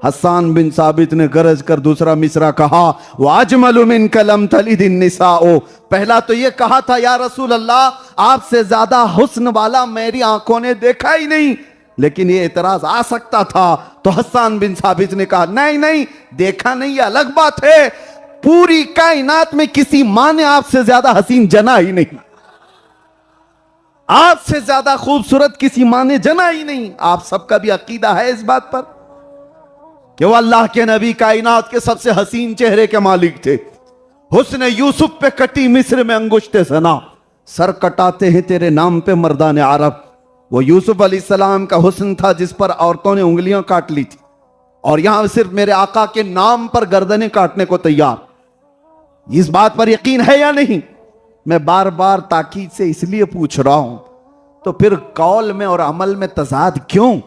हस्सान बिन साबित ने गरज कर दूसरा मिसरा कहा, वाजमलु मिन कलम तलिदिन निसाओ। पहला तो ये कहा था, या रसूल अल्लाह, आपसे ज्यादा हुस्न वाला मेरी आंखों ने देखा ही नहीं। लेकिन ये एतराज आ सकता था, तो हस्सान बिन साबित ने कहा, नहीं नहीं, देखा नहीं, अलग बात है। पूरी कायनात में किसी मां ने आपसे ज्यादा हसीन जना ही नहीं, आपसे ज्यादा खूबसूरत किसी मां ने जना ही नहीं। आप सबका भी अकीदा है इस बात पर। कि वो अल्लाह के नबी कायनात के सबसे हसीन चेहरे के मालिक थे। हुस्न यूसुफ पे कटी मिस्र में अंगुश्ते सना, सर कटाते हैं तेरे नाम पे मर्दाने अरब। वो यूसुफ अलैहिस्सलाम का हुस्न था जिस पर औरतों ने उंगलियां काट ली थी, और यहां सिर्फ मेरे आका के नाम पर गर्दनें काटने को तैयार। इस बात पर यकीन है या नहीं? मैं बार बार ताकीद से इसलिए पूछ रहा हूं, तो फिर कौल में और अमल में तजाद क्यों?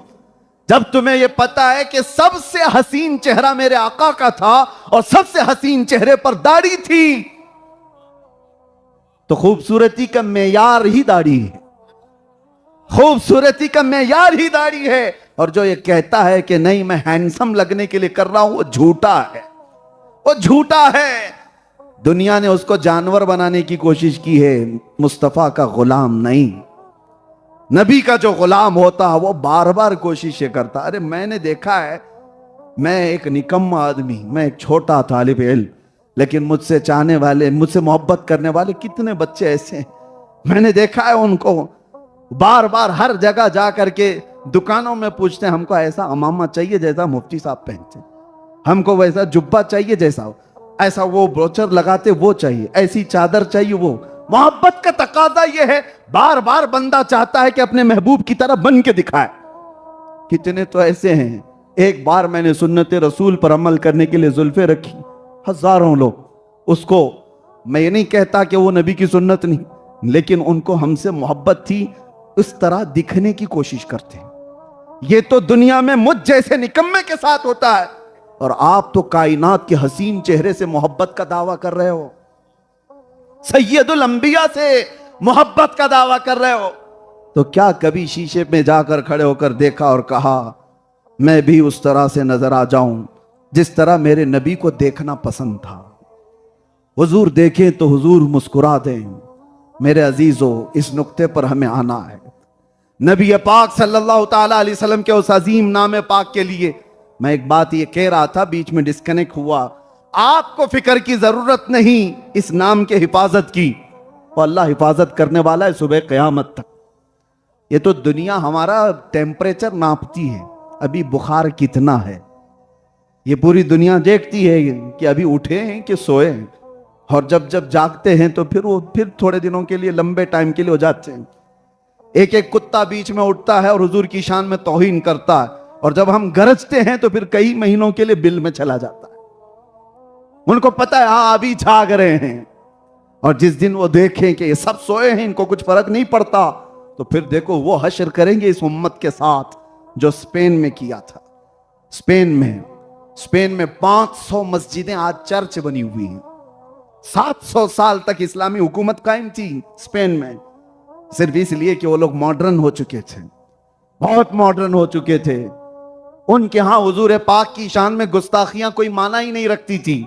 जब तुम्हें यह पता है कि सबसे हसीन चेहरा मेरे आका का था और सबसे हसीन चेहरे पर दाढ़ी थी, तो खूबसूरती का मेयार ही दाढ़ी है। खूबसूरती का मेयार ही दाढ़ी है। और जो ये कहता है कि नहीं मैं हैंडसम लगने के लिए कर रहा हूं, वो झूठा है, वो झूठा है। दुनिया ने उसको जानवर बनाने की कोशिश की है, मुस्तफा का गुलाम नहीं। नबी का जो गुलाम होता है वो बार बार कोशिशें करता। अरे मैंने देखा है, मैं एक निकम्मा आदमी, मैं एक छोटा तालिब इल्म, लेकिन मुझसे चाहने वाले, मुझसे मोहब्बत करने वाले कितने बच्चे ऐसे हैं। मैंने देखा है उनको बार बार हर जगह जा करके दुकानों में पूछते हैं, हमको ऐसा अमामा चाहिए जैसा मुफ्ती साहब पहनते, हमको वैसा जुब्बा चाहिए जैसा, ऐसा वो ब्रोचर लगाते वो चाहिए, ऐसी चादर चाहिए वो। मोहब्बत का तकाजा ये है, बार बार बंदा चाहता है कि अपने महबूब की तरह बन के दिखाए। कितने तो ऐसे हैं। एक बार मैंने सुन्नत रसूल पर अमल करने के लिए जुल्फे रखी, हजारों लोग उसको, मैं ये नहीं कहता कि वो नबी की सुन्नत नहीं, लेकिन उनको हमसे मोहब्बत थी, उस तरह दिखने की कोशिश करते हैं। ये तो दुनिया में मुझ जैसे निकम्मे के साथ होता है, और आप तो कायनात के हसीन चेहरे से मोहब्बत का दावा कर रहे हो, सैयदुल अंबिया से मोहब्बत का दावा कर रहे हो। तो क्या कभी शीशे में जाकर खड़े होकर देखा और कहा मैं भी उस तरह से नजर आ जाऊं जिस तरह मेरे नबी को देखना पसंद था? हुजूर देखें तो हुजूर मुस्कुरा दें। मेरे अजीजों, इस नुक्ते पर हमें आना है। नबी पाक सल्लल्लाहु ताला अलैहि वसल्लम के उस अजीम नाम पाक के लिए मैं एक बात ये कह रहा था, बीच में डिस्कनेक्ट हुआ। आपको फिक्र की जरूरत नहीं इस नाम के हिफाजत की, वो अल्लाह हिफाजत करने वाला है सुबह क़यामत तक। ये तो दुनिया हमारा टेम्परेचर नापती है, अभी बुखार कितना है, ये पूरी दुनिया देखती है कि अभी उठे हैं कि सोए हैं। और जब जब जागते हैं तो फिर थोड़े दिनों के लिए, लंबे टाइम के लिए हो जाते हैं। एक एक कुत्ता बीच में उठता है और हुजूर की शान में तौहीन करता है, और जब हम गरजते हैं तो फिर कई महीनों के लिए बिल में चला जाता है। उनको पता है हाँ अभी जाग रहे हैं, और जिस दिन वो देखें कि ये सब सोए हैं, इनको कुछ फर्क नहीं पड़ता, तो फिर देखो वो हश्र करेंगे इस उम्मत के साथ जो स्पेन में किया था। स्पेन में 500 मस्जिदें आज चर्च बनी हुई हैं। 700 साल तक इस्लामी हुकूमत कायम थी स्पेन में, सिर्फ इसलिए कि वो लोग मॉडर्न हो चुके थे, बहुत मॉडर्न हो चुके थे। उनके यहां हुजूर पाक की शान में गुस्ताखियां कोई माना ही नहीं रखती थी,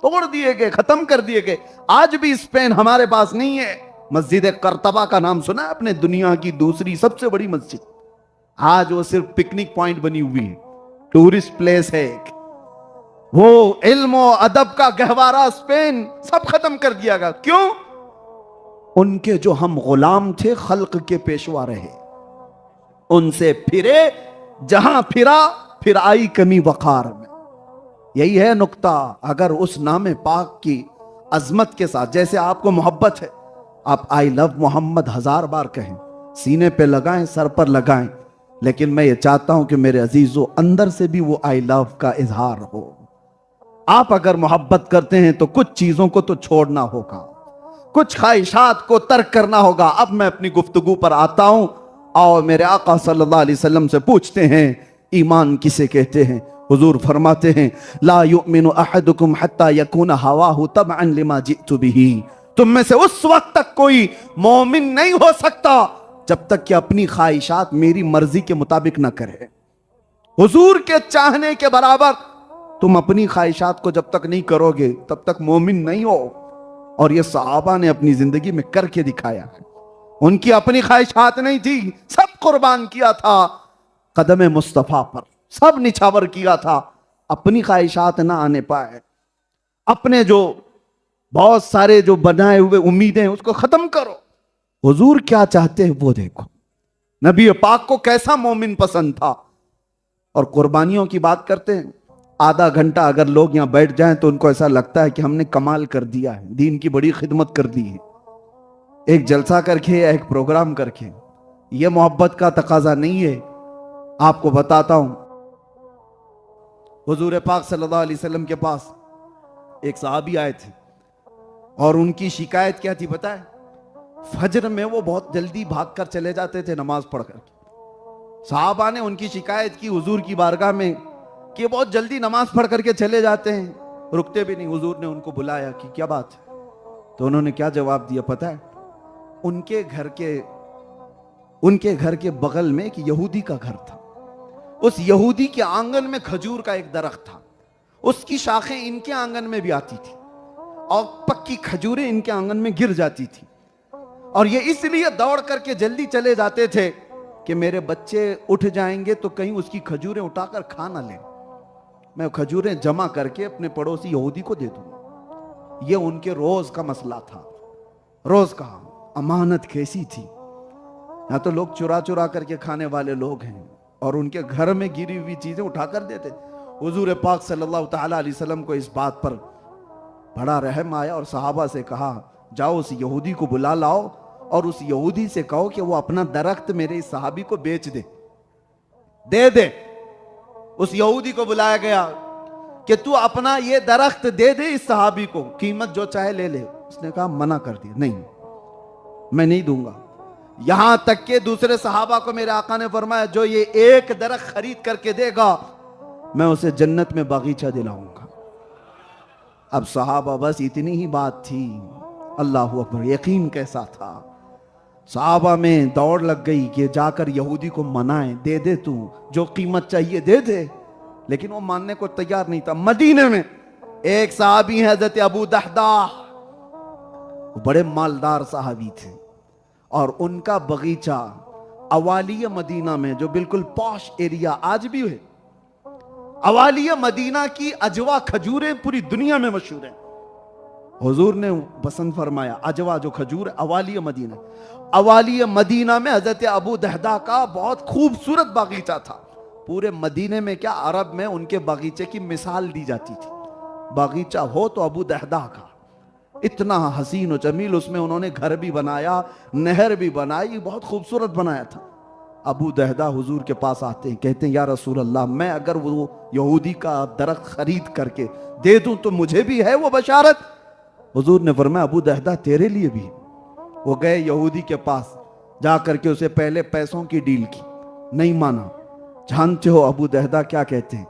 तोड़ दिए गए, खत्म कर दिए गए। आज भी स्पेन हमारे पास नहीं है। मस्जिद कर्तबा का नाम सुना है अपने? दुनिया की दूसरी सबसे बड़ी मस्जिद, आज वो सिर्फ पिकनिक पॉइंट बनी हुई है, टूरिस्ट प्लेस है। वो इल्म और अदब का गहवारा स्पेन सब खत्म कर दिया गया। क्यों? उनके जो हम गुलाम थे, खल्क के पेशवा रहे, उनसे फिरे, जहां फिरा फिर आई कमी वकार में। यही है नुक्ता। अगर उस नाम पाक की अजमत के साथ, जैसे आपको मोहब्बत है, आप आई लव मोहम्मद 1000 बार कहें, सीने पे लगाएं, सर पर लगाएं, लेकिन मैं ये चाहता हूं कि मेरे अजीजों अंदर से भी वो आई लव का इजहार हो। आप अगर मोहब्बत करते हैं तो कुछ चीजों को तो छोड़ना होगा, कुछ ख्वाहिशात को तर्क करना होगा। अब मैं अपनी गुफ्तगू पर आता हूं, और मेरे आका सल्लल्लाहु अलैहि वसल्लम से पूछते हैं ईमान किसे कहते हैं? हुजूर फरमाते हैं ला युमिनु अहदुकुम हत्ता यकून हवाहु तबअन लिमा जितु बिही। तुम में से उस वक्त तक कोई मोमिन नहीं हो सकता जब तक कि अपनी ख्वाहिशात मेरी मर्जी के मुताबिक ना करे। हुजूर के चाहने के बराबर तुम अपनी ख्वाहिशात को जब तक नहीं करोगे तब तक मोमिन नहीं हो। और ये सहाबा ने अपनी जिंदगी में करके दिखाया है। उनकी अपनी ख्वाहिशात नहीं थी, सब कुर्बान किया था कदम मुस्तफा पर, सब निछावर किया था। अपनी ख्वाहिशात ना आने पाए, अपने जो बहुत सारे जो बनाए हुए उम्मीदें उसको खत्म करो। हुजूर क्या चाहते हैं वो देखो। नबी पाक को कैसा मोमिन पसंद था। और कुर्बानियों की बात करते हैं, आधा घंटा अगर लोग यहां बैठ जाएं तो उनको ऐसा लगता है कि हमने कमाल कर दिया है, दीन की बड़ी खिदमत कर दी है। एक जलसा करके या एक प्रोग्राम करके, यह मोहब्बत का तकाजा नहीं है। आपको बताता हूं, हुजूर पाक सल्लल्लाहु अलैहि वसल्लम के पास एक सहाबी आए थे और उनकी शिकायत क्या थी पता है? फजर में वो बहुत जल्दी भागकर चले जाते थे नमाज पढ़कर। सहाबा ने उनकी शिकायत की हुजूर की बारगाह में कि बहुत जल्दी नमाज पढ़ करके चले जाते हैं, रुकते भी नहीं। हुजूर ने उनको बुलाया कि क्या बात है? तो उन्होंने क्या जवाब दिया पता है? उनके घर के बगल में एक यहूदी का घर था। उस यहूदी के आंगन में खजूर का एक दरख्त था, उसकी शाखें इनके आंगन में भी आती थी और पक्की खजूरें इनके आंगन में गिर जाती थी। और ये इसलिए दौड़ करके जल्दी चले जाते थे कि मेरे बच्चे उठ जाएंगे तो कहीं उसकी खजूरें उठाकर खा ना लें, मैं खजूरें जमा करके अपने पड़ोसी यहूदी को दे दूंगा। ये उनके रोज का मसला था, रोज का। अमानत कैसी थी! यहां तो लोग चुरा चुरा करके खाने वाले लोग हैं और उनके घर में गिरी हुई चीजें उठाकर देते। हुजूर पाक सल्लल्लाहु ताला अलैहि वसल्लम को इस बात पर बड़ा रहम आया और सहाबा से कहा, जाओ उस यहूदी को बुला लाओ और उस यहूदी से कहो कि वो अपना दरख्त मेरे इस सहाबी को बेच दे दे। उस यहूदी को बुलाया गया कि तू अपना ये दरख्त दे दे इस सहाबी को, कीमत जो चाहे ले ले। उसने कहा मना कर दिया, नहीं मैं नहीं दूंगा। यहां तक के दूसरे सहाबा को मेरे आका ने फरमाया, जो ये एक दरख्त खरीद करके देगा मैं उसे जन्नत में बागीचा दिलाऊंगा। अब सहाबा बस इतनी ही बात थी। अल्लाह अकबर, यकीन कैसा था! सहाबा में दौड़ लग गई कि जाकर यहूदी को मनाए, दे दे तू जो कीमत चाहिए दे दे। लेकिन वो मानने को तैयार नहीं था। मदीने में एक सहाबी है हजरत अबू दहदा, बड़े मालदार सहाबी थे और उनका बगीचा अवालिया मदीना में, जो बिल्कुल पॉश एरिया आज भी है, अवालिया मदीना की अजवा खजूरें पूरी दुनिया में मशहूर है। हुजूर ने पसंद फरमाया अजवा जो खजूर, अवालिया मदीना में हजरत अबू दहदा का बहुत खूबसूरत बागीचा था। पूरे मदीने में क्या, अरब में उनके बागीचे की मिसाल दी जाती थी। बागीचा हो तो अबू दहदा का, इतना हसीन और जमील। उसमें उन्होंने घर भी बनाया, नहर भी बनाई, बहुत खूबसूरत बनाया था। अबू दहदा हुजूर के पास आते हैं, कहते हैं या रसूल अल्लाह, मैं अगर वो यहूदी का दरख्त खरीद करके दे दूं तो मुझे भी है वो बशारत? हुजूर ने फरमाया अबू दहदा तेरे लिए भी। वो गए यहूदी के पास, जा करके उसे पहले पैसों की डील की, नहीं माना। जानते हो अबू दहदा क्या कहते हैं?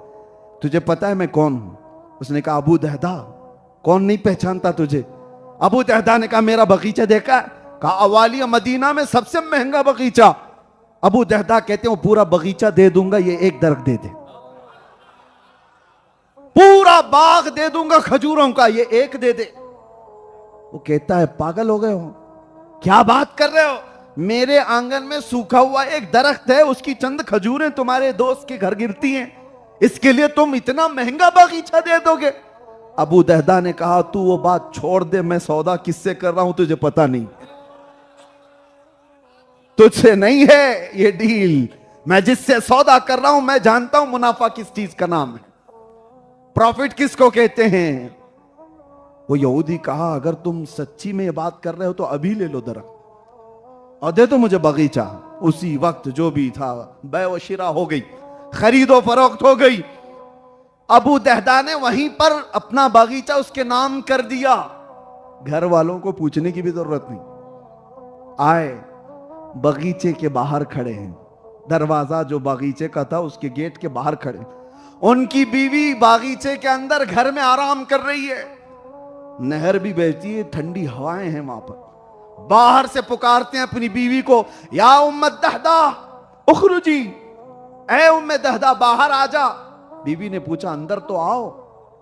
तुझे पता है मैं कौन हूं? उसने कहा अबू दहदा, कौन नहीं पहचानता तुझे? अबू दहदा ने कहा मेरा बगीचा देखा? कहा अवालिया मदीना में सबसे महंगा बगीचा। अबू दहदा कहते हैं वो पूरा बगीचा दे दूंगा, ये एक दरख्त दे दे। पूरा बाग दे दूंगा खजूरों का, ये एक दे दे। वो कहता है पागल हो गए हो, क्या बात कर रहे हो? मेरे आंगन में सूखा हुआ एक दरख्त है, उसकी चंद खजूरें तुम्हारे दोस्त के घर गिरती हैं, इसके लिए तुम इतना महंगा बगीचा दे दोगे? अबू दहदा ने कहा तू वो बात छोड़ दे, मैं सौदा किससे कर रहा हूं तुझे पता नहीं, तुझसे नहीं है ये डील। मैं जिससे सौदा कर रहा हूं मैं जानता हूं मुनाफा किस चीज का नाम है, प्रॉफिट किसको कहते हैं। वो यहूदी कहा अगर तुम सच्ची में ये बात कर रहे हो तो अभी ले लो दरख्त और दे दो मुझे बगीचा। उसी वक्त जो भी था बै व शिरा हो गई, खरीदो फरोख्त हो गई। अबू दहदा ने वहीं पर अपना बगीचा उसके नाम कर दिया। घर वालों को पूछने की भी जरूरत नहीं, आए बगीचे के बाहर खड़े हैं, दरवाजा जो बगीचे का था उसके गेट के बाहर खड़े। उनकी बीवी बागीचे के अंदर घर में आराम कर रही है, नहर भी बहती है, ठंडी हवाएं हैं वहां पर। बाहर से पुकारते हैं अपनी बीवी को, या उम्मत दहदा उखरुजी, ऐ उम्मे दहदा बाहर आ जा। बीवी ने पूछा अंदर तो आओ,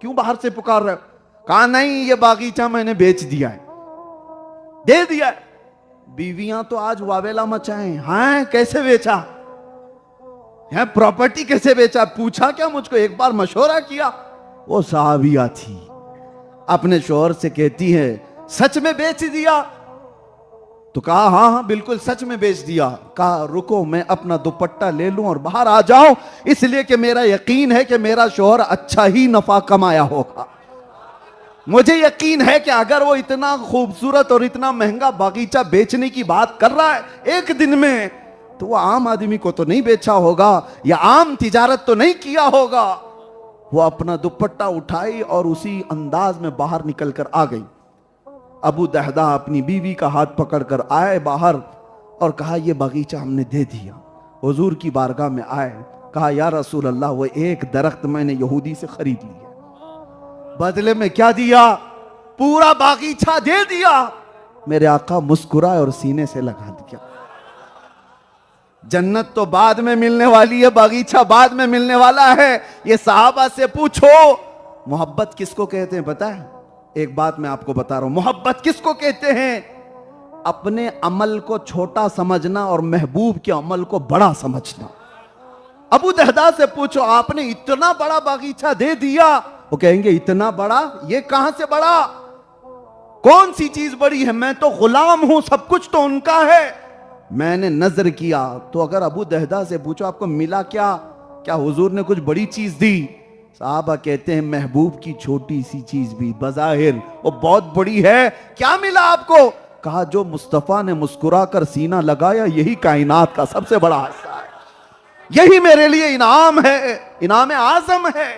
क्यों बाहर से पुकार रहे हो? कहा नहीं ये बागीचा मैंने बेच दिया है, दे दिया है। बीवियां तो आज वावेला मचाएं, हाँ कैसे बेचा है, प्रॉपर्टी कैसे बेचा? पूछा क्या मुझको, एक बार मशवरा किया? वो साहबिया थी, अपने शोहर से कहती है सच में बेच दिया? तो कहा हाँ हाँ बिल्कुल सच में बेच दिया। कहा रुको मैं अपना दुपट्टा ले लूं और बाहर आ जाऊं, इसलिए कि मेरा यकीन है कि मेरा शौहर अच्छा ही नफा कमाया होगा। मुझे यकीन है कि अगर वो इतना खूबसूरत और इतना महंगा बागीचा बेचने की बात कर रहा है एक दिन में, तो वो आम आदमी को तो नहीं बेचा होगा या आम तिजारत तो नहीं किया होगा। वो अपना दुपट्टा उठाई और उसी अंदाज में बाहर निकल कर आ गई। अबू दहदा अपनी बीवी का हाथ पकड़कर आए बाहर और कहा ये बागीचा हमने दे दिया। हुजूर की बारगाह में आए, कहा या रसूल अल्लाह वो एक दरख्त मैंने यहूदी से खरीद लिया, बदले में क्या दिया? पूरा बागीचा दे दिया। मेरे आका मुस्कुराए और सीने से लगा दिया। जन्नत तो बाद में मिलने वाली है, बागीचा बाद में मिलने वाला है। ये सहाबा से पूछो मोहब्बत किसको कहते हैं पता है? एक बात मैं आपको बता रहा हूं, मोहब्बत किसको कहते हैं? अपने अमल को छोटा समझना और महबूब के अमल को बड़ा समझना। अबू दहदा से पूछो आपने इतना बड़ा बागीचा दे दिया, वो कहेंगे इतना बड़ा? ये कहां से बड़ा? कौन सी चीज बड़ी है? मैं तो गुलाम हूं, सब कुछ तो उनका है। मैंने नजर किया तो अगर अबू दहदा से पूछो आपको मिला क्या? क्या हुजूर ने कुछ बड़ी चीज दी? साहबा कहते हैं महबूब की छोटी सी चीज भी बज़ाहिर वो बहुत बड़ी है। क्या मिला आपको? कहा जो मुस्तफा ने मुस्कुरा कर सीना लगाया यही कायनात का सबसे बड़ा हिस्सा है, यही मेरे लिए इनाम है, इनाम आजम है।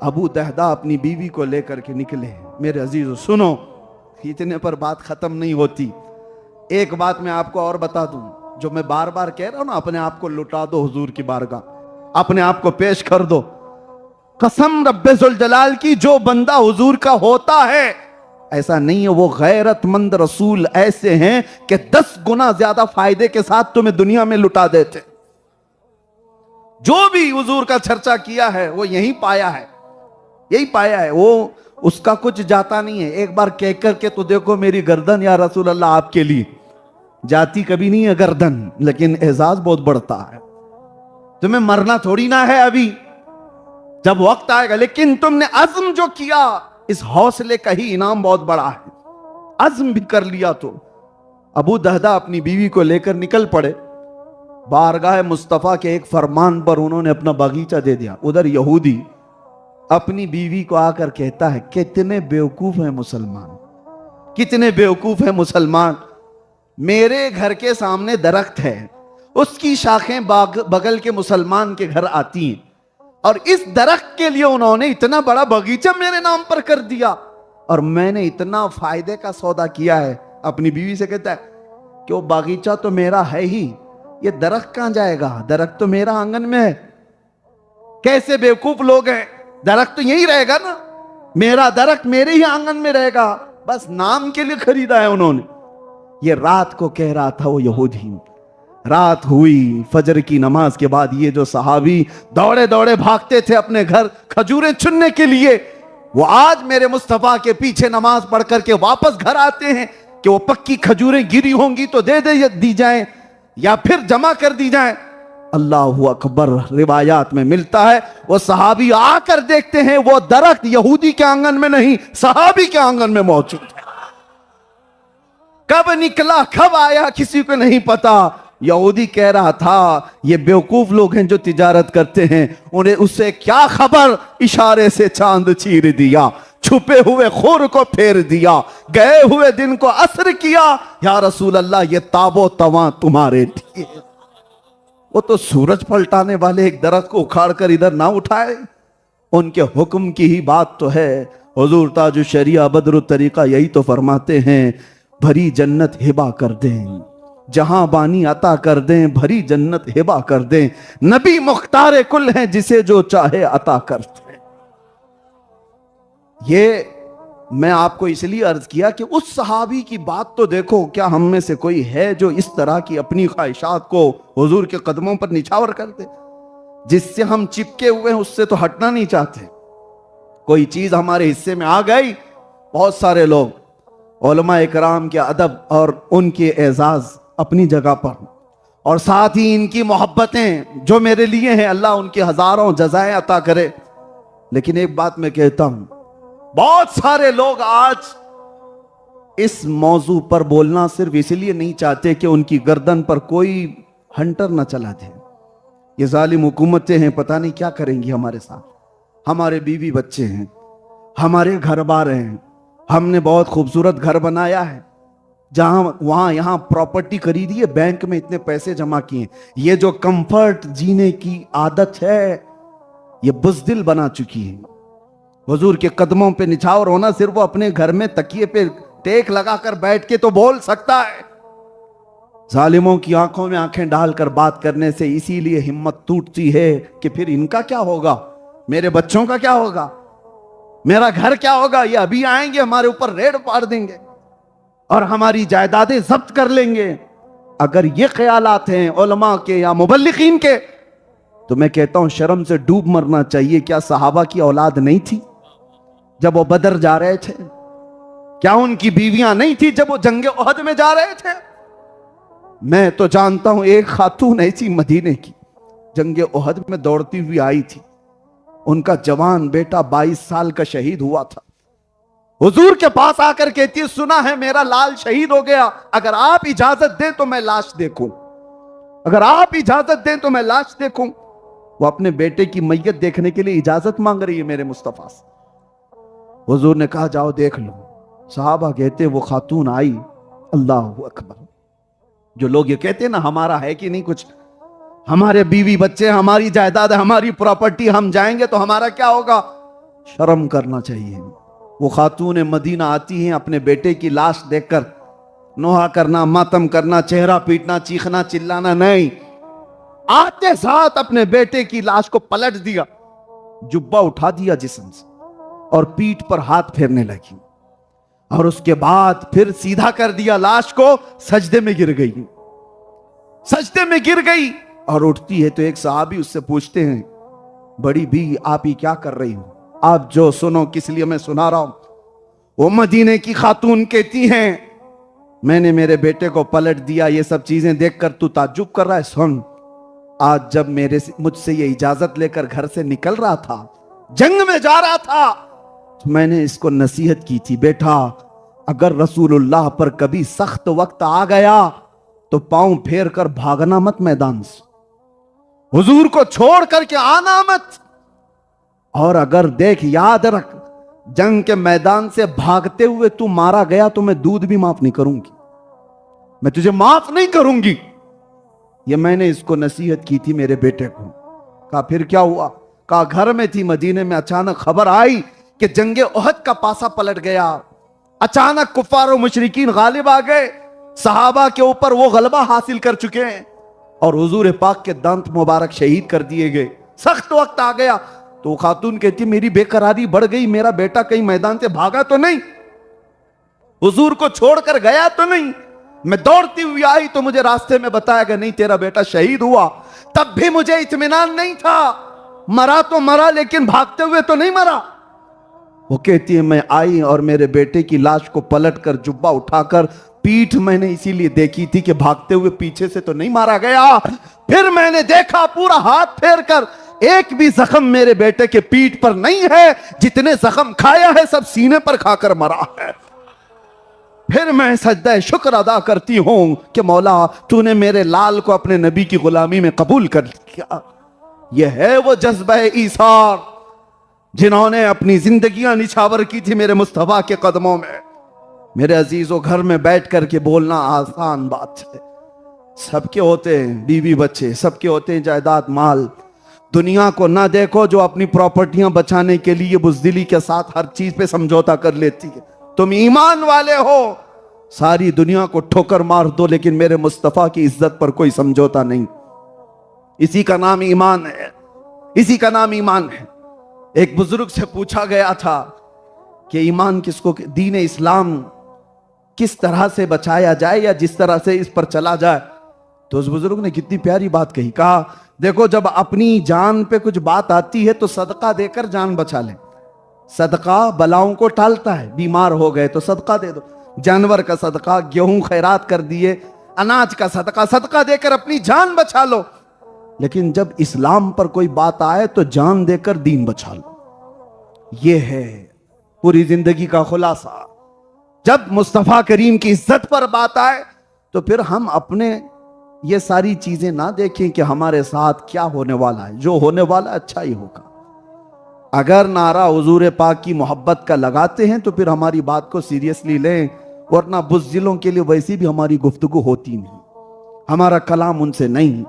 अबू दहदा अपनी बीवी को लेकर के निकले। मेरे अजीजों सुनो, इतने पर बात खत्म नहीं होती। एक बात मैं आपको और बता दूं, जो मैं बार बार कह रहा हूं ना, अपने आप को लुटा दो हुजूर की बारगाह, अपने आप को पेश कर दो। कसम रब्बे जुल जलाल की, जो बंदा हुजूर का होता है ऐसा नहीं है, वो गैरतमंद रसूल ऐसे हैं कि 10 गुना ज्यादा फायदे के साथ तुम्हें दुनिया में लुटा देते। जो भी हुजूर का चर्चा किया है वो यही पाया है, यही पाया है। वो उसका कुछ जाता नहीं है। एक बार कह करके तो देखो मेरी गर्दन या रसूल अल्लाह आपके लिए, जाती कभी नहीं है गर्दन, लेकिन एजाज बहुत बढ़ता है। तुम्हें मरना थोड़ी ना है अभी, जब वक्त आएगा। लेकिन तुमने अज़्म जो किया, इस हौसले का ही इनाम बहुत बड़ा है। अज़्म भी कर लिया तो। अबू दहदा अपनी बीवी को लेकर निकल पड़े। बारगाह मुस्तफा के एक फरमान पर उन्होंने अपना बागीचा दे दिया। उधर यहूदी अपनी बीवी को आकर कहता है कितने बेवकूफ हैं मुसलमान, कितने बेवकूफ हैं मुसलमान। मेरे घर के सामने दरख्त है, उसकी शाखें बगल के मुसलमान के घर आती हैं, और इस दरख्त के लिए उन्होंने इतना बड़ा बगीचा मेरे नाम पर कर दिया, और मैंने इतना फायदे का सौदा किया है। अपनी बीवी से कहता है कि वो बागीचा तो मेरा है ही, ये दरख्त कहां जाएगा? दरख्त तो मेरा आंगन में है। कैसे बेवकूफ लोग हैं, दरख्त तो यही रहेगा ना, मेरा दरख्त मेरे ही आंगन में रहेगा, बस नाम के लिए खरीदा है उन्होंने। ये रात को कह रहा था वो यहूदी। रात हुई, फजर की नमाज के बाद ये जो सहाबी दौड़े दौड़े भागते थे अपने घर खजूरें चुनने के लिए, वो आज मेरे मुस्तफा के पीछे नमाज पढ़ करके वापस घर आते हैं कि वो पक्की खजूरें गिरी होंगी तो दे दी जाएं या फिर जमा कर दी जाएं। अल्लाहु अकबर, रिवायात में मिलता है वो सहाबी आकर देखते हैं वो दरख्त यहूदी के आंगन में नहीं, सहाबी के आंगन में मौजूद है। कब निकला कब आया किसी को नहीं पता। यहूदी कह रहा था ये बेवकूफ लोग हैं जो तिजारत करते हैं, उन्हें उससे क्या खबर, इशारे से चांद चीर दिया, छुपे हुए खुर को फेर दिया, गए हुए दिन को असर किया, या रसूल अल्लाह ये ताबो तवा तुम्हारे लिए। वो तो सूरज पलटाने वाले एक दरख्त को उखाड़ कर इधर ना उठाए, उनके हुक्म की ही बात तो है। हुजूर ताजु शरिया बदरु तरीका यही तो फरमाते हैं, भरी जन्नत हिबा कर दें, जहां बानी अता कर दें, भरी जन्नत हिबा कर दें, नबी मुख्तार कुल हैं जिसे जो चाहे अता करते। ये मैं आपको इसलिए अर्ज किया कि उस सहाबी की बात तो देखो, क्या हम में से कोई है जो इस तरह की अपनी ख्वाहिशात को हुजूर के कदमों पर निछावर कर दे? जिससे हम चिपके हुए हैं उससे तो हटना नहीं चाहते। कोई चीज हमारे हिस्से में आ गई, बहुत सारे लोग उलमा इकराम के अदब और उनके एजाज अपनी जगह पर, और साथ ही इनकी मोहब्बतें जो मेरे लिए हैं, अल्लाह उनकी हजारों जज़ाएं अता करे। लेकिन एक बात मैं कहता हूं, बहुत सारे लोग आज इस मौजू पर बोलना सिर्फ इसलिए नहीं चाहते कि उनकी गर्दन पर कोई हंटर न चला दे। ये जालिम हुकूमतें हैं, पता नहीं क्या करेंगी हमारे साथ। हमारे बीवी बच्चे हैं, हमारे घर बार हैं, हमने बहुत खूबसूरत घर बनाया है, जहां वहां यहां प्रॉपर्टी खरीदी है, बैंक में इतने पैसे जमा किए। ये जो कंफर्ट जीने की आदत है, ये बुज़दिल बना चुकी है। हुजूर के कदमों पे निछावर होना, सिर्फ वो अपने घर में तकिए पे टेक लगाकर बैठ के तो बोल सकता है। जालिमों की आंखों में आंखें डालकर बात करने से इसीलिए हिम्मत टूटती है कि फिर इनका क्या होगा, मेरे बच्चों का क्या होगा, मेरा घर क्या होगा। ये अभी आएंगे, हमारे ऊपर रेड पाड़ देंगे और हमारी जायदादें जब्त कर लेंगे। अगर ये ख्यालात हैं उलमा के या मुबल्लिगीन के, तो मैं कहता हूं शर्म से डूब मरना चाहिए। क्या सहाबा की औलाद नहीं थी जब वो बदर जा रहे थे? क्या उनकी बीवियां नहीं थी जब वो जंगे ओहद में जा रहे थे? मैं तो जानता हूं एक खातून ऐसी मदीने की जंगे ओहद में दौड़ती हुई आई थी। उनका जवान बेटा 22 साल का शहीद हुआ था। हुजूर के पास आकर कहती है, सुना है मेरा लाल शहीद हो गया, अगर आप इजाजत दें तो मैं लाश देखूं, अगर आप इजाजत दें तो मैं लाश देखूं। वो अपने बेटे की मैयत देखने के लिए इजाजत मांग रही है मेरे मुस्तफा से। हुजूर ने कहा जाओ देख लो। सहाबा कहते वो खातून आई, अल्लाह अकबर। जो लोग ये कहते हैं ना हमारा है कि नहीं कुछ, हमारे बीवी बच्चे, हमारी जायदाद, हमारी प्रॉपर्टी, हम जाएंगे तो हमारा क्या होगा, शर्म करना चाहिए। वो खातून मदीना आती हैं, अपने बेटे की लाश देखकर नोहा करना, मातम करना, चेहरा पीटना, चीखना चिल्लाना नहीं, आते साथ अपने बेटे की लाश को पलट दिया, जुब्बा उठा दिया जिस्म से और पीठ पर हाथ फेरने लगी और उसके बाद फिर सीधा कर दिया लाश को, सजदे में गिर गई, सजदे में गिर गई और उठती है तो एक सहाबी उससे पूछते हैं, बड़ी भी आप ही क्या कर रही हो? आप जो सुनो किस लिए मैं सुना रहा हूं। वो मदीने की खातून कहती हैं, मैंने मेरे बेटे को पलट दिया, ये सब चीजें देखकर तू ताज्जुब कर रहा है। सुन, आज जब मुझसे ये इजाजत लेकर घर से निकल रहा था, जंग में जा रहा था, तो मैंने इसको नसीहत की थी, बेटा अगर रसूलुल्लाह पर कभी सख्त वक्त आ गया तो पांव फेर कर भागना मत मैदान से, हुजूर को छोड़ करके आना मत। और अगर देख याद रख, जंग के मैदान से भागते हुए तू मारा गया तो मैं दूध भी माफ नहीं करूंगी, मैं तुझे माफ नहीं करूंगी। ये मैंने इसको नसीहत की थी मेरे बेटे को। कहा फिर क्या हुआ? कहा घर में थी मदीने में, अचानक खबर आई कि जंगे ओहद का पासा पलट गया, अचानक कुफार और मुशरिकीन गालिब आ गए, सहाबा के ऊपर वो गलबा हासिल कर चुके हैं और हुजूर पाक के दांत मुबारक शहीद कर दिए गए, सख्त वक्त आ गया। तो खातून कहती मेरी बेकरारी बढ़ गई, मेरा बेटा कहीं मैदान से भागा तो नहीं, हुजूर को छोड़कर गया तो नहीं। मैं दौड़ती हुई आई तो मुझे रास्ते में बताया गया नहीं तेरा बेटा शहीद हुआ। तब भी मुझे इत्मीनान नहीं था, मरा तो मरा लेकिन भागते हुए तो नहीं मरा। वो कहती है मैं आई और मेरे बेटे की लाश को पलटकर जुब्बा उठाकर पीठ मैंने इसीलिए देखी थी कि भागते हुए पीछे से तो नहीं मारा गया। फिर मैंने देखा पूरा हाथ फेर कर एक भी जख्म मेरे बेटे के पीठ पर नहीं है, जितने जख्म खाया है सब सीने पर खाकर मरा है। फिर मैं सजदा शुक्र अदा करती हूं कि मौला तूने मेरे लाल को अपने नबी की गुलामी में कबूल कर लिया। यह है वो जज्बा ईसार जिन्होंने अपनी जिंदगियां निछावर की थी मेरे मुस्तफा के कदमों में। मेरे अजीजों, घर में बैठ करके बोलना आसान बात है, सबके होते हैं बीवी बच्चे, सबके होते हैं जायदाद माल। दुनिया को ना देखो जो अपनी प्रॉपर्टियां बचाने के लिए बुज़दिली के साथ हर चीज पे समझौता कर लेती है। तुम ईमान वाले हो, सारी दुनिया को ठोकर मार दो लेकिन मेरे मुस्तफा की इज्जत पर कोई समझौता नहीं। इसी का नाम ईमान है, इसी का नाम ईमान है। एक बुजुर्ग से पूछा गया था कि ईमान किसको, दीन इस्लाम किस तरह से बचाया जाए या जिस तरह से इस पर चला जाए। तो उस बुजुर्ग ने कितनी प्यारी बात कही। कहा देखो जब अपनी जान पे कुछ बात आती है तो सदका देकर जान बचा ले। सदका बलाओं को टालता है, बीमार हो गए तो सदका दे दो, जानवर का सदका, गेहूं खैरात कर दिए, अनाज का सदका, सदका देकर अपनी जान बचा लो। लेकिन जब इस्लाम पर कोई बात आए तो जान देकर दीन बचा लो। यह है पूरी जिंदगी का खुलासा। जब मुस्तफ़ा करीम की इज्जत पर बात आए तो फिर हम अपने ये सारी चीजें ना देखें कि हमारे साथ क्या होने वाला है। जो होने वाला अच्छा ही होगा। अगर नारा हुजूर पाक की मोहब्बत का लगाते हैं तो फिर हमारी बात को सीरियसली लें, वरना बुज़दिलों के लिए वैसी भी हमारी गुफ्तगू होती नहीं, हमारा कलाम उनसे नहीं।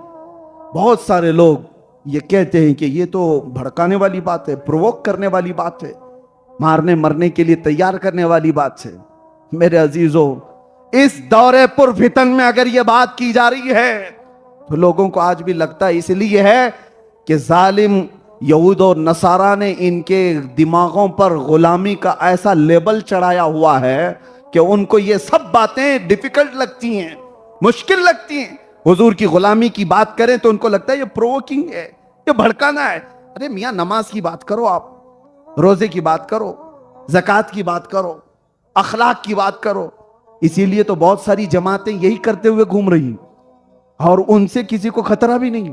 बहुत सारे लोग ये कहते हैं कि ये तो भड़काने वाली बात है, प्रोवोक करने वाली बात है, मारने मरने के लिए तैयार करने वाली बात है। मेरे अजीजों, इस दौरे पुर फितन में अगर ये बात की जा रही है तो लोगों को आज भी लगता है इसलिए है कि जालिम यहूद और नसारा ने इनके दिमागों पर गुलामी का ऐसा लेबल चढ़ाया हुआ है कि उनको ये सब बातें डिफिकल्ट लगती हैं, मुश्किल लगती हैं। हुजूर की गुलामी की बात करें तो उनको लगता है ये प्रोवोकिंग है, ये भड़काना है। अरे मियां, नमाज की बात करो, आप रोजे की बात करो, ज़कात की बात करो, अखलाक की बात करो। इसीलिए तो बहुत सारी जमातें यही करते हुए घूम रही और उनसे किसी को खतरा भी नहीं।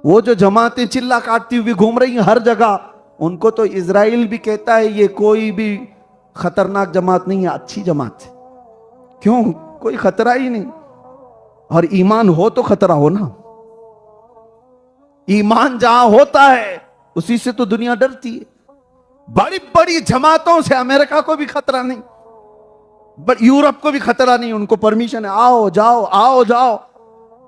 वो जो जमातें चिल्ला काटती हुई घूम रही हर जगह, उनको तो इजराइल भी कहता है ये कोई भी खतरनाक जमात नहीं है, अच्छी जमात है। क्यों? कोई खतरा ही नहीं। और ईमान हो तो खतरा हो ना। ईमान जहां होता है उसी से तो दुनिया डरती है। बड़ी बड़ी जमातों से अमेरिका को भी खतरा नहीं, बट यूरोप को भी खतरा नहीं। उनको परमिशन है, आओ जाओ आओ जाओ।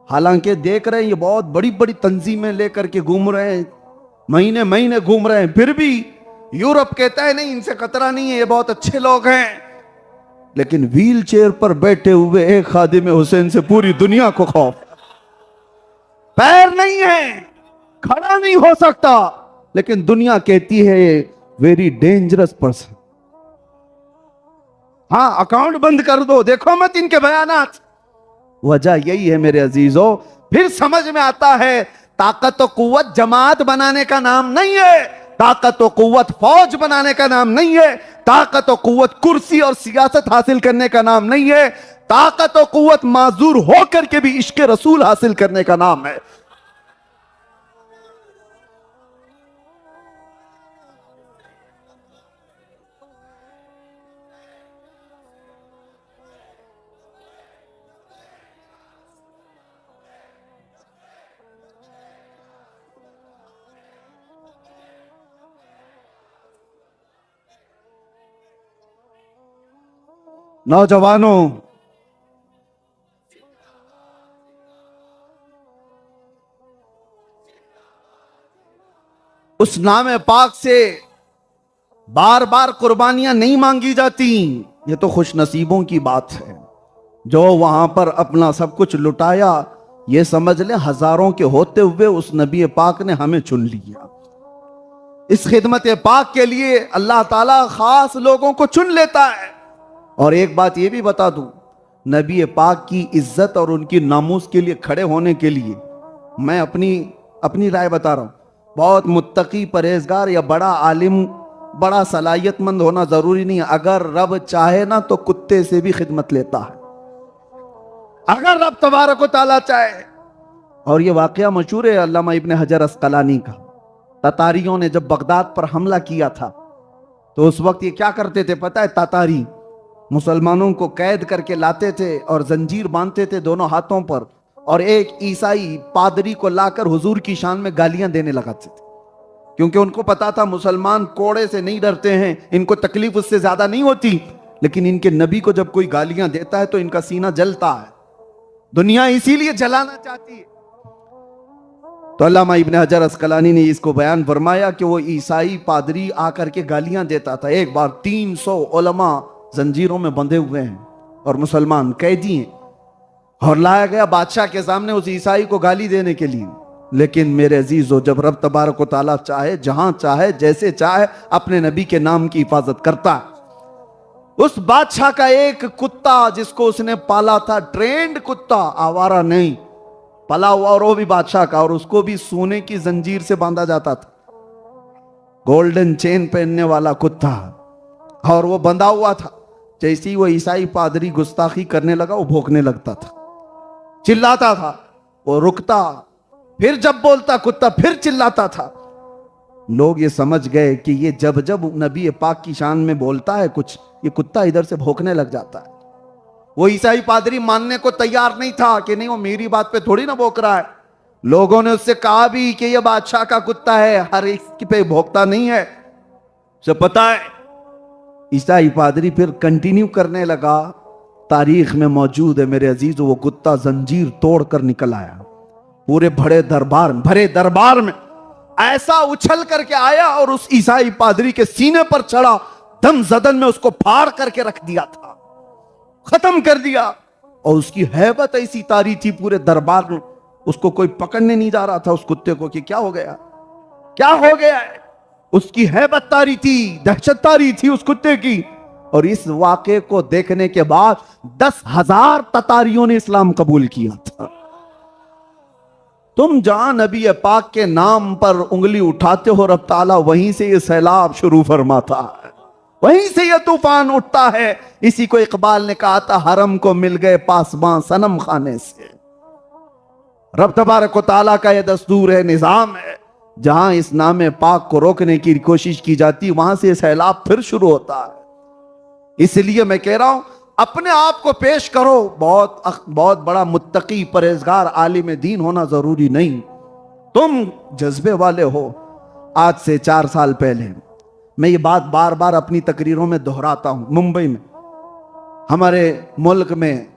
हालांकि देख रहे हैं ये बहुत बड़ी बड़ी तंजीमें लेकर के घूम रहे हैं, महीने महीने घूम रहे हैं, फिर भी यूरोप कहता है नहीं, इनसे खतरा नहीं है, ये बहुत अच्छे लोग हैं। लेकिन व्हील चेयर पर बैठे हुए एक खादिम हुसैन से पूरी दुनिया को खौफ। पैर नहीं है, खड़ा नहीं हो सकता, लेकिन दुनिया कहती है वेरी डेंजरस पर्सन। हाँ, अकाउंट बंद कर दो, देखो मत इनके बयानात। वजह यही है मेरे अजीजों। फिर समझ में आता है ताकत और कुव्वत जमात बनाने का नाम नहीं है, ताकत और कुव्वत फौज बनाने का नाम नहीं है, ताकत और कुव्वत कुर्सी और सियासत हासिल करने का नाम नहीं है, ताकत और कुव्वत माजूर होकर के भी इश्क रसूल हासिल करने का नाम है। नौजवानों, उस नाम पाक से बार बार कुर्बानियां नहीं मांगी जाती। ये तो खुश नसीबों की बात है जो वहां पर अपना सब कुछ लुटाया। ये समझ ले हजारों के होते हुए उस नबी पाक ने हमें चुन लिया। इस खिदमत पाक के लिए अल्लाह ताला खास लोगों को चुन लेता है। और एक बात ये भी बता दूं, नबी पाक की इज्जत और उनकी नामूस के लिए खड़े होने के लिए मैं अपनी राय बता रहा हूं। बहुत मुत्तकी, परहेजगार या बड़ा आलिम, बड़ा सलाहियतमंद होना जरूरी नहीं है। अगर रब चाहे ना तो कुत्ते से भी खिदमत लेता है, अगर रब तबारक व तआला चाहे। और ये वाकया मशहूर है अल्लामा इब्न हजर अस्कलानी का। तातारियों ने जब बगदाद पर हमला किया था तो उस वक्त ये क्या करते थे पता है? तातारी मुसलमानों को कैद करके लाते थे और जंजीर बांधते थे दोनों हाथों पर, और एक ईसाई पादरी को लाकर हुजूर की शान में गालियां देने लगाते थे, क्योंकि उनको पता था मुसलमान कोड़े से नहीं डरते हैं, इनको तकलीफ उससे ज्यादा नहीं होती। लेकिन इनके नबी को जब कोई गालियां देता है तो इनका सीना जलता है। दुनिया इसीलिए जलाना चाहती है। तो अल्लामा इब्न हजर अस्कलानी ने इसको बयान फरमाया कि वो ईसाई पादरी आकर के गालियां देता था। एक बार 300 उलमा जंजीरों में बंधे हुए हैं और मुसलमान कैदी हैं, और लाया गया बादशाह के सामने उस ईसाई को गाली देने के लिए। लेकिन मेरे अजीजों, जब रब तबारक व तआला चाहे, जहां चाहे, जैसे चाहे, अपने नबी के नाम की हिफाजत करता है। उस बादशाह का एक कुत्ता जिसको उसने पाला था, ट्रेंड कुत्ता, आवारा नहीं, पला हुआ, और वो भी बादशाह का, और उसको भी सोने की जंजीर से बांधा जाता था, गोल्डन चेन पहनने वाला कुत्ता, और वो बंधा हुआ था। जैसे ही वो ईसाई पादरी गुस्ताखी करने लगा वो भौंकने लगता था, चिल्लाता था, वो रुकता, फिर जब बोलता कुत्ता फिर चिल्लाता था। लोग ये समझ गए कि ये जब जब नबी पाक की शान में बोलता है कुछ, ये कुत्ता इधर से भौंकने लग जाता है। वो ईसाई पादरी मानने को तैयार नहीं था कि नहीं, वो मेरी बात पे थोड़ी ना भौंक रहा है। लोगों ने उससे कहा भी कि ये बादशाह का कुत्ता है, हर एक पे भौंकता नहीं है, उसे पता है। ईसाई पादरी फिर कंटिन्यू करने लगा। तारीख में मौजूद है मेरे अजीज, वो कुत्ता जंजीर तोड़कर निकल आया, पूरे भरे दरबार में ऐसा उछल करके आया और उस ईसाई पादरी के सीने पर चढ़ा, दम जदन में उसको फाड़ करके रख दिया था, खत्म कर दिया। और उसकी हैबत ऐसी तारी थी पूरे दरबार में, उसको कोई पकड़ने नहीं जा रहा था उस कुत्ते को कि क्या हो गया, क्या हो गया है। उसकी हैबत तारी थी, दहशत तारी थी उस कुत्ते की। और इस वाक़े को देखने के बाद 10,000 ततारियों ने इस्लाम कबूल किया था। तुम जहां नबी पाक के नाम पर उंगली उठाते हो, रब ताला वहीं से ये सैलाब शुरू फरमाता है, वहीं से ये तूफान उठता है। इसी को इकबाल ने कहा था, हरम को मिल गए पासबां सनम खाने से। रब तबारक व तआला का यह दस्तूर है, निजाम है, जहां इस नाम पाक को रोकने की कोशिश की जाती, वहां से सैलाब फिर शुरू होता है। इसलिए मैं कह रहा हूं, अपने आप को पेश करो। बहुत बड़ा मुत्तकी परहेजगार आलिम दीन होना जरूरी नहीं, तुम जज्बे वाले हो। आज से 4 साल पहले मैं ये बात बार बार अपनी तकरीरों में दोहराता हूं। मुंबई में हमारे मुल्क में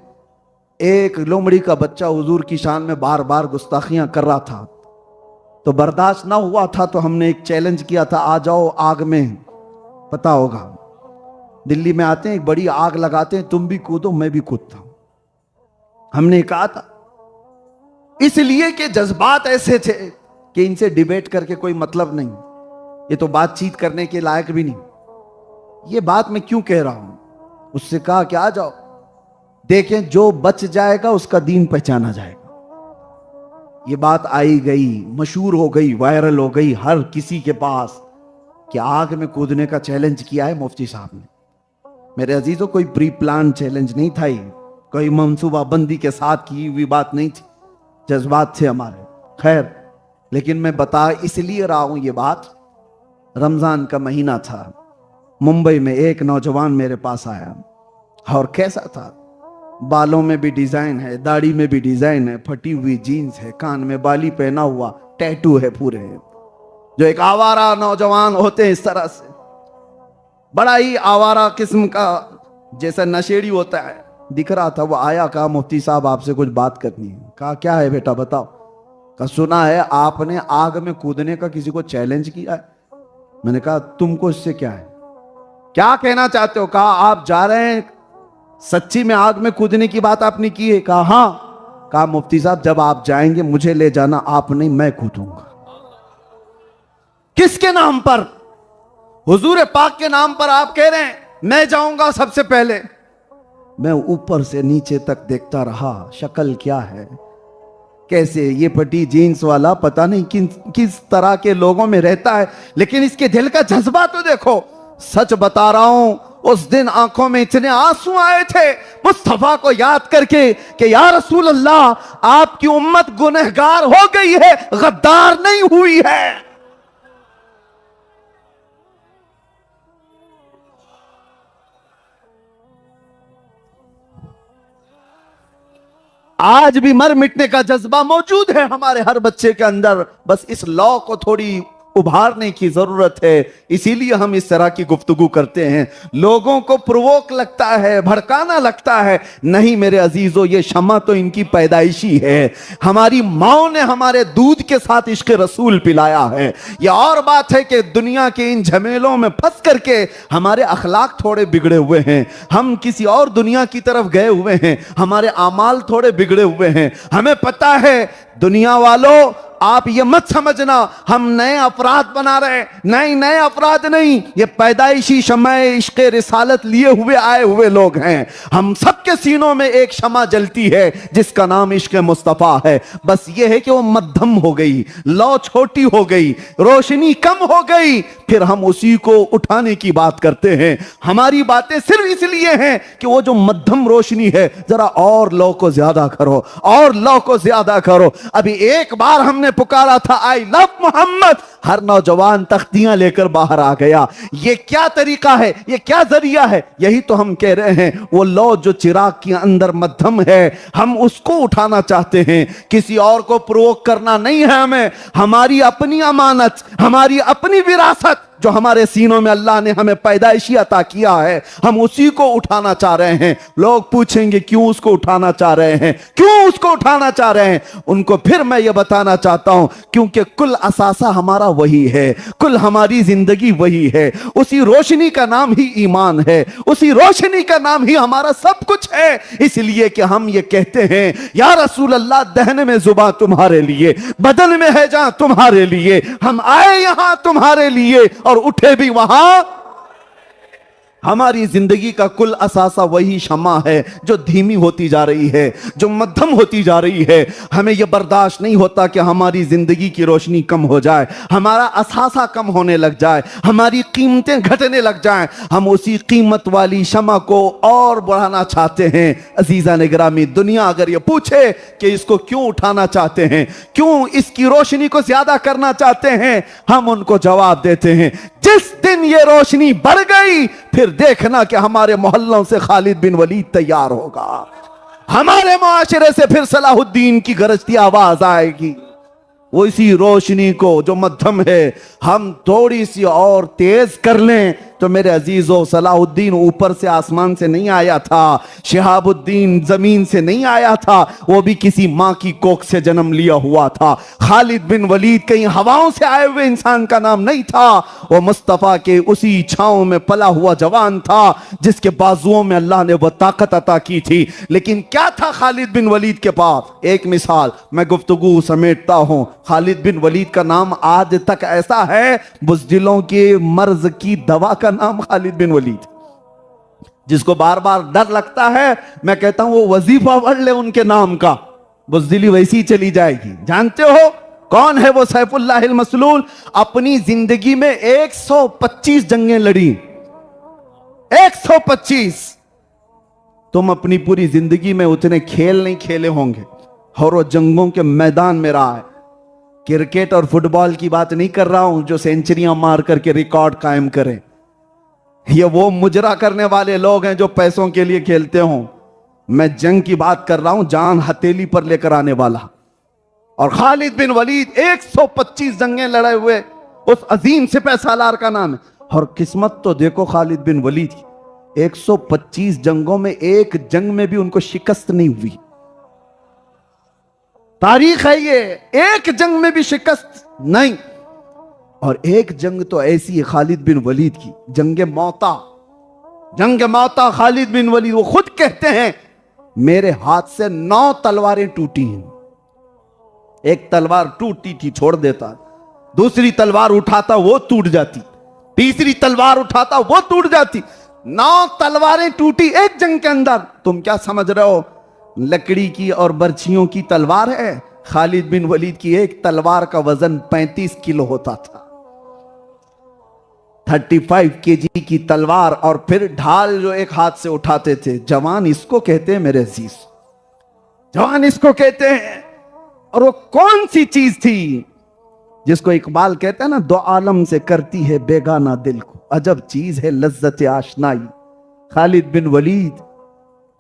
एक लोमड़ी का बच्चा हुजूर की शान में बार बार गुस्ताखियां कर रहा था, तो बर्दाश्त ना हुआ था, तो हमने एक चैलेंज किया था, आ जाओ आग में। पता होगा दिल्ली में आते हैं, एक बड़ी आग लगाते हैं, तुम भी कूदो मैं भी कूदता हूं। हमने कहा था इसलिए कि जज्बात ऐसे थे कि इनसे डिबेट करके कोई मतलब नहीं, ये तो बातचीत करने के लायक भी नहीं। ये बात मैं क्यों कह रहा हूं, उससे कहा कि आ जाओ, देखें जो बच जाएगा उसका दीन पहचाना जाएगा। ये बात आई गई, मशहूर हो गई, वायरल हो गई हर किसी के पास कि आग में कूदने का चैलेंज किया है मुफ्ती साहब ने। मेरे अजीजों, कोई प्री प्लान चैलेंज नहीं था, ये कोई मंसूबाबंदी के साथ की हुई बात नहीं थी, जज्बात थे हमारे। खैर, लेकिन मैं बता इसलिए रहा हूं ये बात, रमजान का महीना था, मुंबई में एक नौजवान मेरे पास आया, और कैसा था, बालों में भी डिजाइन है, दाढ़ी में भी डिजाइन है, फटी हुई जीन्स है, कान में बाली पहना हुआ, टैटू है पूरे, जो एक आवारा नौजवान होते हैं इस तरह से, बड़ा ही आवारा किस्म का, जैसा नशेड़ी होता है, दिख रहा था। वो आया, कहा मुफ्ती साहब आपसे कुछ बात करनी है। कहा क्या है बेटा बताओ। कहा सुना है आपने आग में कूदने का किसी को चैलेंज किया है। मैंने कहा तुमको इससे क्या है, क्या कहना चाहते हो। कहा आप जा रहे हैं, सच्ची में आग में कूदने की बात आपने की है। कहा हाँ। कहा मुफ्ती साहब जब आप जाएंगे मुझे ले जाना, आप नहीं मैं कूदूंगा। किसके नाम पर, हुजूर पाक के नाम पर आप कह रहे हैं मैं जाऊंगा। सबसे पहले मैं ऊपर से नीचे तक देखता रहा, शक्ल क्या है, कैसे ये फटी जीन्स वाला, पता नहीं किस तरह के लोगों में रहता है, लेकिन इसके दिल का जज्बा तो देखो। सच बता रहा हूं, उस दिन आंखों में इतने आंसू आए थे मुस्तफा को याद करके कि या रसूल अल्लाह आपकी उम्मत गुनहगार हो गई है, गद्दार नहीं हुई है। आज भी मर मिटने का जज्बा मौजूद है हमारे हर बच्चे के अंदर, बस इस लॉ को थोड़ी उभारने की जरूरत है। इसीलिए हम इस तरह की गुफ्तगू करते हैं। लोगों को प्रोवोक लगता है, भड़काना लगता है, नहीं मेरे अजीजों, ये शमा तो इनकी पैदाइशी है। हमारी माओ ने हमारे दूध के साथ इश्क रसूल पिलाया है। ये और बात है कि दुनिया के इन झमेलों में फंस करके हमारे अखलाक थोड़े बिगड़े हुए हैं, हम किसी और दुनिया की तरफ गए हुए हैं, हमारे आमाल थोड़े बिगड़े हुए हैं। हमें पता है दुनिया वालों, आप ये मत समझना हम नए अपराध बना रहे, नहीं नए अपराध नहीं, ये पैदाइशी शम्मा इश्क रिसालत लिए हुए आए हुए लोग हैं। हम सबके सीनों में एक शमा जलती है जिसका नाम इश्क मुस्तफा है। बस ये है कि वो मध्यम हो गई, लौ छोटी हो गई, रोशनी कम हो गई, फिर हम उसी को उठाने की बात करते हैं। हमारी बातें सिर्फ इसलिए हैं कि वो जो मध्यम रोशनी है जरा और लौ को ज्यादा करो, और लौ को ज्यादा करो। अभी एक बार हमने पुकारा था आई लव मोहम्मद, हर नौजवान तख्तियां लेकर बाहर आ गया। ये क्या तरीका है, ये क्या जरिया है? यही तो हम कह रहे हैं, वो लौ जो चिराग के अंदर मध्यम है, हम उसको उठाना चाहते हैं। किसी और को प्रोवोक करना नहीं है हमें। हमारी अपनी अमानत, हमारी अपनी विरासत जो हमारे सीनों में अल्लाह ने हमें पैदाइशी अता किया है, हम उसी को उठाना चाह रहे हैं। लोग पूछेंगे क्यों उसको उठाना चाह रहे हैं, क्यों उसको उठाना चाह रहे हैं? उनको फिर मैं ये बताना चाहता हूं, क्योंकि कुल असासा हमारा वही है, कुल हमारी जिंदगी वही है। उसी रोशनी का नाम ही ईमान है, उसी रोशनी का नाम ही हमारा सब कुछ है। इसलिए कि हम ये कहते हैं, या रसूल अल्लाह, दहन में जुबां तुम्हारे लिए, बदन में है जान तुम्हारे लिए, हम आए यहां तुम्हारे लिए और उठे भी वहां। हमारी जिंदगी का कुल असासा वही शमा है जो धीमी होती जा रही है, जो मध्यम होती जा रही है। हमें यह बर्दाश्त नहीं होता कि हमारी जिंदगी की रोशनी कम हो जाए, हमारा असासा कम होने लग जाए, हमारी कीमतें घटने लग जाएं। हम उसी कीमत वाली शमा को और बढ़ाना चाहते हैं। अजीजा ने गिरामी, दुनिया अगर ये पूछे कि इसको क्यों उठाना चाहते हैं, क्यों इसकी रोशनी को ज्यादा करना चाहते हैं, हम उनको जवाब देते हैं, जिस दिन ये रोशनी बढ़ गई, फिर देखना कि हमारे मोहल्लों से खालिद बिन वलीद तैयार होगा, हमारे मुआशरे से फिर सलाहुद्दीन की गरजती आवाज आएगी। वो इसी रोशनी को जो मध्यम है, हम थोड़ी सी और तेज कर लें तो मेरे अजीजों, सलाहुद्दीन ऊपर से आसमान से नहीं आया था, शिहाबुद्दीन जमीन से नहीं आया था, वो भी किसी मां की कोख से जन्म लिया हुआ था। खालिद बिन वलीद कहीं हवाओं से आए हुए इंसान का नाम नहीं था, वो मुस्तफा के उसी छांव में पला हुआ जवान था जिसके बाजुओं में अल्लाह ने वो ताकत अता की थी। लेकिन क्या था खालिद बिन वलीद के पास? एक मिसाल मैं गुफ्तगू समेटता हूं। खालिद बिन वलीद का नाम आज तक ऐसा है, बुज़दिलों के मर्ज की दवा का नाम खालिद बिन वलीद। जिसको बार बार डर लगता है, मैं कहता हूं वो वजीफा पढ़ ले उनके नाम का, बुज़दिली वैसी ही चली जाएगी। जानते हो कौन है वो? सैफुल्लाहिल मसलूल। अपनी जिंदगी में 125 जंगें लड़ी, 125। तुम अपनी पूरी जिंदगी में उतने खेल नहीं खेले होंगे और वो जंगों के मैदान में रहा है। क्रिकेट और फुटबॉल की बात नहीं कर रहा हूं जो सेंचुरियां मार करके रिकॉर्ड कायम करें। ये वो मुजरा करने वाले लोग हैं जो पैसों के लिए खेलते हों। मैं जंग की बात कर रहा हूं, जान हथेली पर लेकर आने वाला। और खालिद बिन वलीद 125 जंगें लड़े हुए उस अजीम सिपह सालार का नाम है। और किस्मत तो देखो खालिद बिन वलीद की, 125 जंगों में एक जंग में भी उनको शिकस्त नहीं हुई। तारीख है ये, एक जंग में भी शिकस्त नहीं। और एक जंग तो ऐसी है खालिद बिन वलीद की, जंग मौता। जंग मौता खालिद बिन वलीद, वो खुद कहते हैं मेरे हाथ से 9 तलवारें टूटी हैं। एक तलवार टूटी थी छोड़ देता, दूसरी तलवार उठाता वो टूट जाती, तीसरी तलवार उठाता वो टूट जाती। 9 तलवारें टूटी एक जंग के अंदर। तुम क्या समझ रहे हो लकड़ी की और बर्छियों की तलवार है? खालिद बिन वलीद की एक तलवार का वजन 35 किलो होता था। 35 केजी की तलवार, और फिर ढाल जो एक हाथ से उठाते थे। जवान इसको कहते हैं मेरे अजीज, जवान इसको कहते हैं। और वो कौन सी चीज थी जिसको इकबाल कहता है ना, दो आलम से करती है बेगाना दिल को, अजब चीज है लज्जत आशनाई। खालिद बिन वलीद,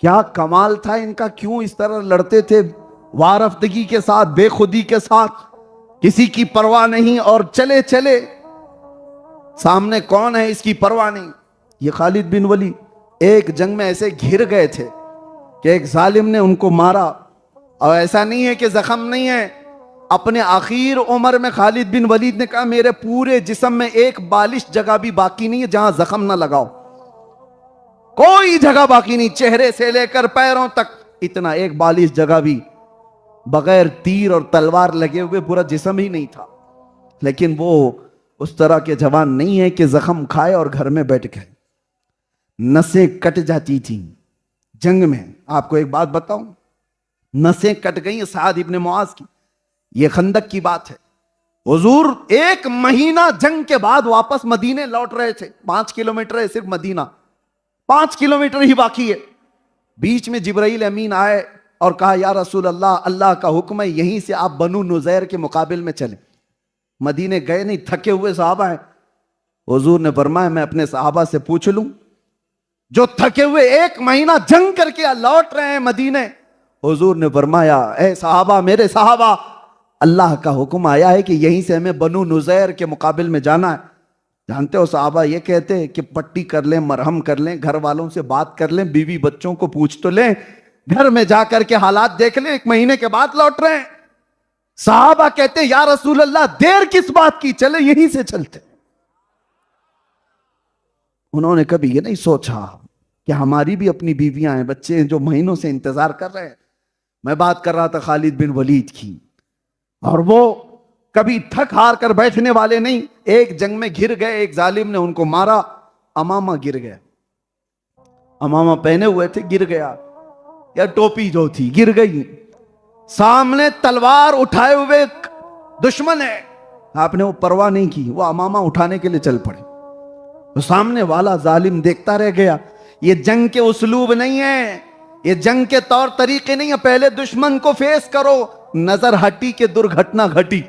क्या कमाल था इनका, क्यों इस तरह लड़ते थे वारफ्तगी के साथ, बेखुदी के साथ, किसी की परवाह नहीं, और चले चले सामने कौन है इसकी परवाह नहीं। ये खालिद बिन वलीद एक जंग में ऐसे घिर गए थे कि एक जालिम ने उनको मारा। और ऐसा नहीं है कि जख्म नहीं है, अपने आखिर उम्र में खालिद बिन वलीद ने कहा मेरे पूरे जिस्म में एक बालिश जगह भी बाकी नहीं है जहां जख्म ना लगाओ, कोई जगह बाकी नहीं, चेहरे से लेकर पैरों तक, इतना एक बालिश जगह भी बगैर तीर और तलवार लगे हुए पूरा जिस्म ही नहीं था। लेकिन वो उस तरह के जवान नहीं है कि जख्म खाए और घर में बैठ गए। नसें कट जाती थी जंग में। आपको एक बात बताऊं, नसें कट गई साद इब्ने मुआज की। ये खंदक की बात है। हुजूर 1 महीना जंग के बाद वापस मदीने लौट रहे थे। 5 किलोमीटर है सिर्फ मदीना, 5 किलोमीटर ही बाकी है। बीच में जिब्राइल अमीन आए और कहा या रसूल अल्लाह, अल्लाह का हुक्म है यहीं से आप बनु नुज़ैर के मुकाबिल में चले। मदीने गए नहीं, थके हुए सहाबा हैं। हुजूर ने फरमाया मैं अपने सहाबा से पूछ लूं जो थके हुए 1 महीना जंग करके लौट रहे हैं मदीने। हुजूर ने फरमाया ए सहाबा, मेरे सहाबा, अल्लाह का हुक्म आया है कि यहीं से हमें बनु नुज़ैर के मुकाबिल में जाना है। जानते हो सहाबा ये कहते हैं कि पट्टी कर लें, मरहम कर लें, घर वालों से बात कर लें, बीवी बच्चों को पूछ तो लें, घर में जाकर के हालात देख लें, 1 महीने के बाद लौट रहे हैं। सहाबा कहते हैं या रसूल अल्लाह देर किस बात की, चले यहीं से चलते। उन्होंने कभी ये नहीं सोचा कि हमारी भी अपनी बीवियां हैं, बच्चे हैं जो महीनों से इंतजार कर रहे हैं। मैं बात कर रहा था खालिद बिन वलीद की, और वो कभी थक हार कर बैठने वाले नहीं। एक जंग में घिर गए, एक जालिम ने उनको मारा, अमामा गिर गया, अमामा पहने हुए थे, गिर गया, या टोपी जो थी गिर गई। सामने तलवार उठाए हुए दुश्मन है, आपने वो परवाह नहीं की, वो अमामा उठाने के लिए चल पड़े। तो सामने वाला जालिम देखता रह गया। ये जंग के उसलूब नहीं है, ये जंग के तौर तरीके नहीं है। पहले दुश्मन को फेस करो, नजर हटी के दुर्घटना घटी।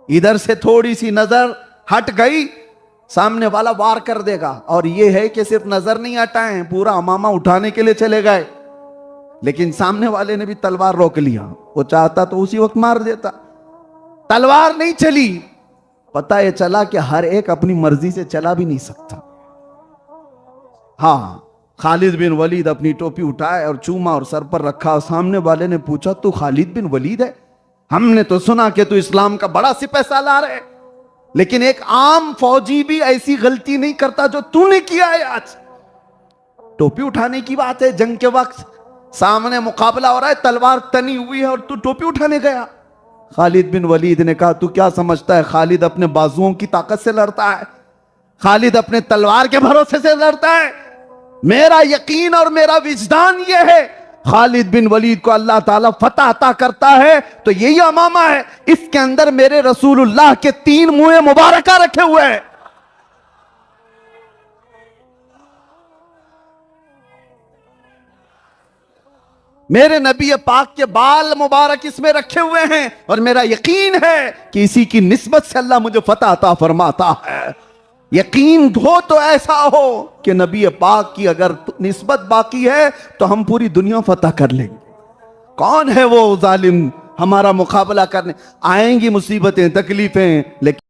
इधर से थोड़ी सी नजर हट गई, सामने वाला वार कर देगा। और ये है कि सिर्फ नजर नहीं हटाए, पूरा अमामा उठाने के लिए चले गए। लेकिन सामने वाले ने भी तलवार रोक लिया, वो चाहता तो उसी वक्त मार देता। तलवार नहीं चली। पता ये चला कि हर एक अपनी मर्जी से चला भी नहीं सकता। हाँ, खालिद बिन वलीद अपनी टोपी उठाए और चूमा और सर पर रखा। सामने वाले ने पूछा तू खालिद बिन वलीद है? हमने तो सुना कि तू इस्लाम का बड़ा सिपह सालार है, लेकिन एक आम फौजी भी ऐसी गलती नहीं करता जो तूने किया है आज। टोपी उठाने की बात है, जंग के वक्त सामने मुकाबला हो रहा है, तलवार तनी हुई है और तू टोपी उठाने गया। खालिद बिन वलीद ने कहा तू क्या समझता है, खालिद अपने बाजुओं की ताकत से लड़ता है, खालिद अपने तलवार के भरोसे से लड़ता है। मेरा यकीन और मेरा विजदान यह है, खालिद बिन वलीद को अल्लाह ताला फतह अता करता है तो यही अमामा है, इसके अंदर मेरे रसूलुल्लाह के 3 मुँह मुबारका रखे हुए हैं। मेरे नबी पाक के बाल मुबारक इसमें रखे हुए हैं, और मेरा यकीन है कि इसी की निस्बत से अल्लाह मुझे फतह अता फरमाता है। यकीन हो तो ऐसा हो कि नबी पाक की अगर निस्बत बाकी है तो हम पूरी दुनिया फतह कर लेंगे। कौन है वो जालिम हमारा मुकाबला करने? आएंगी मुसीबतें, तकलीफें, लेकिन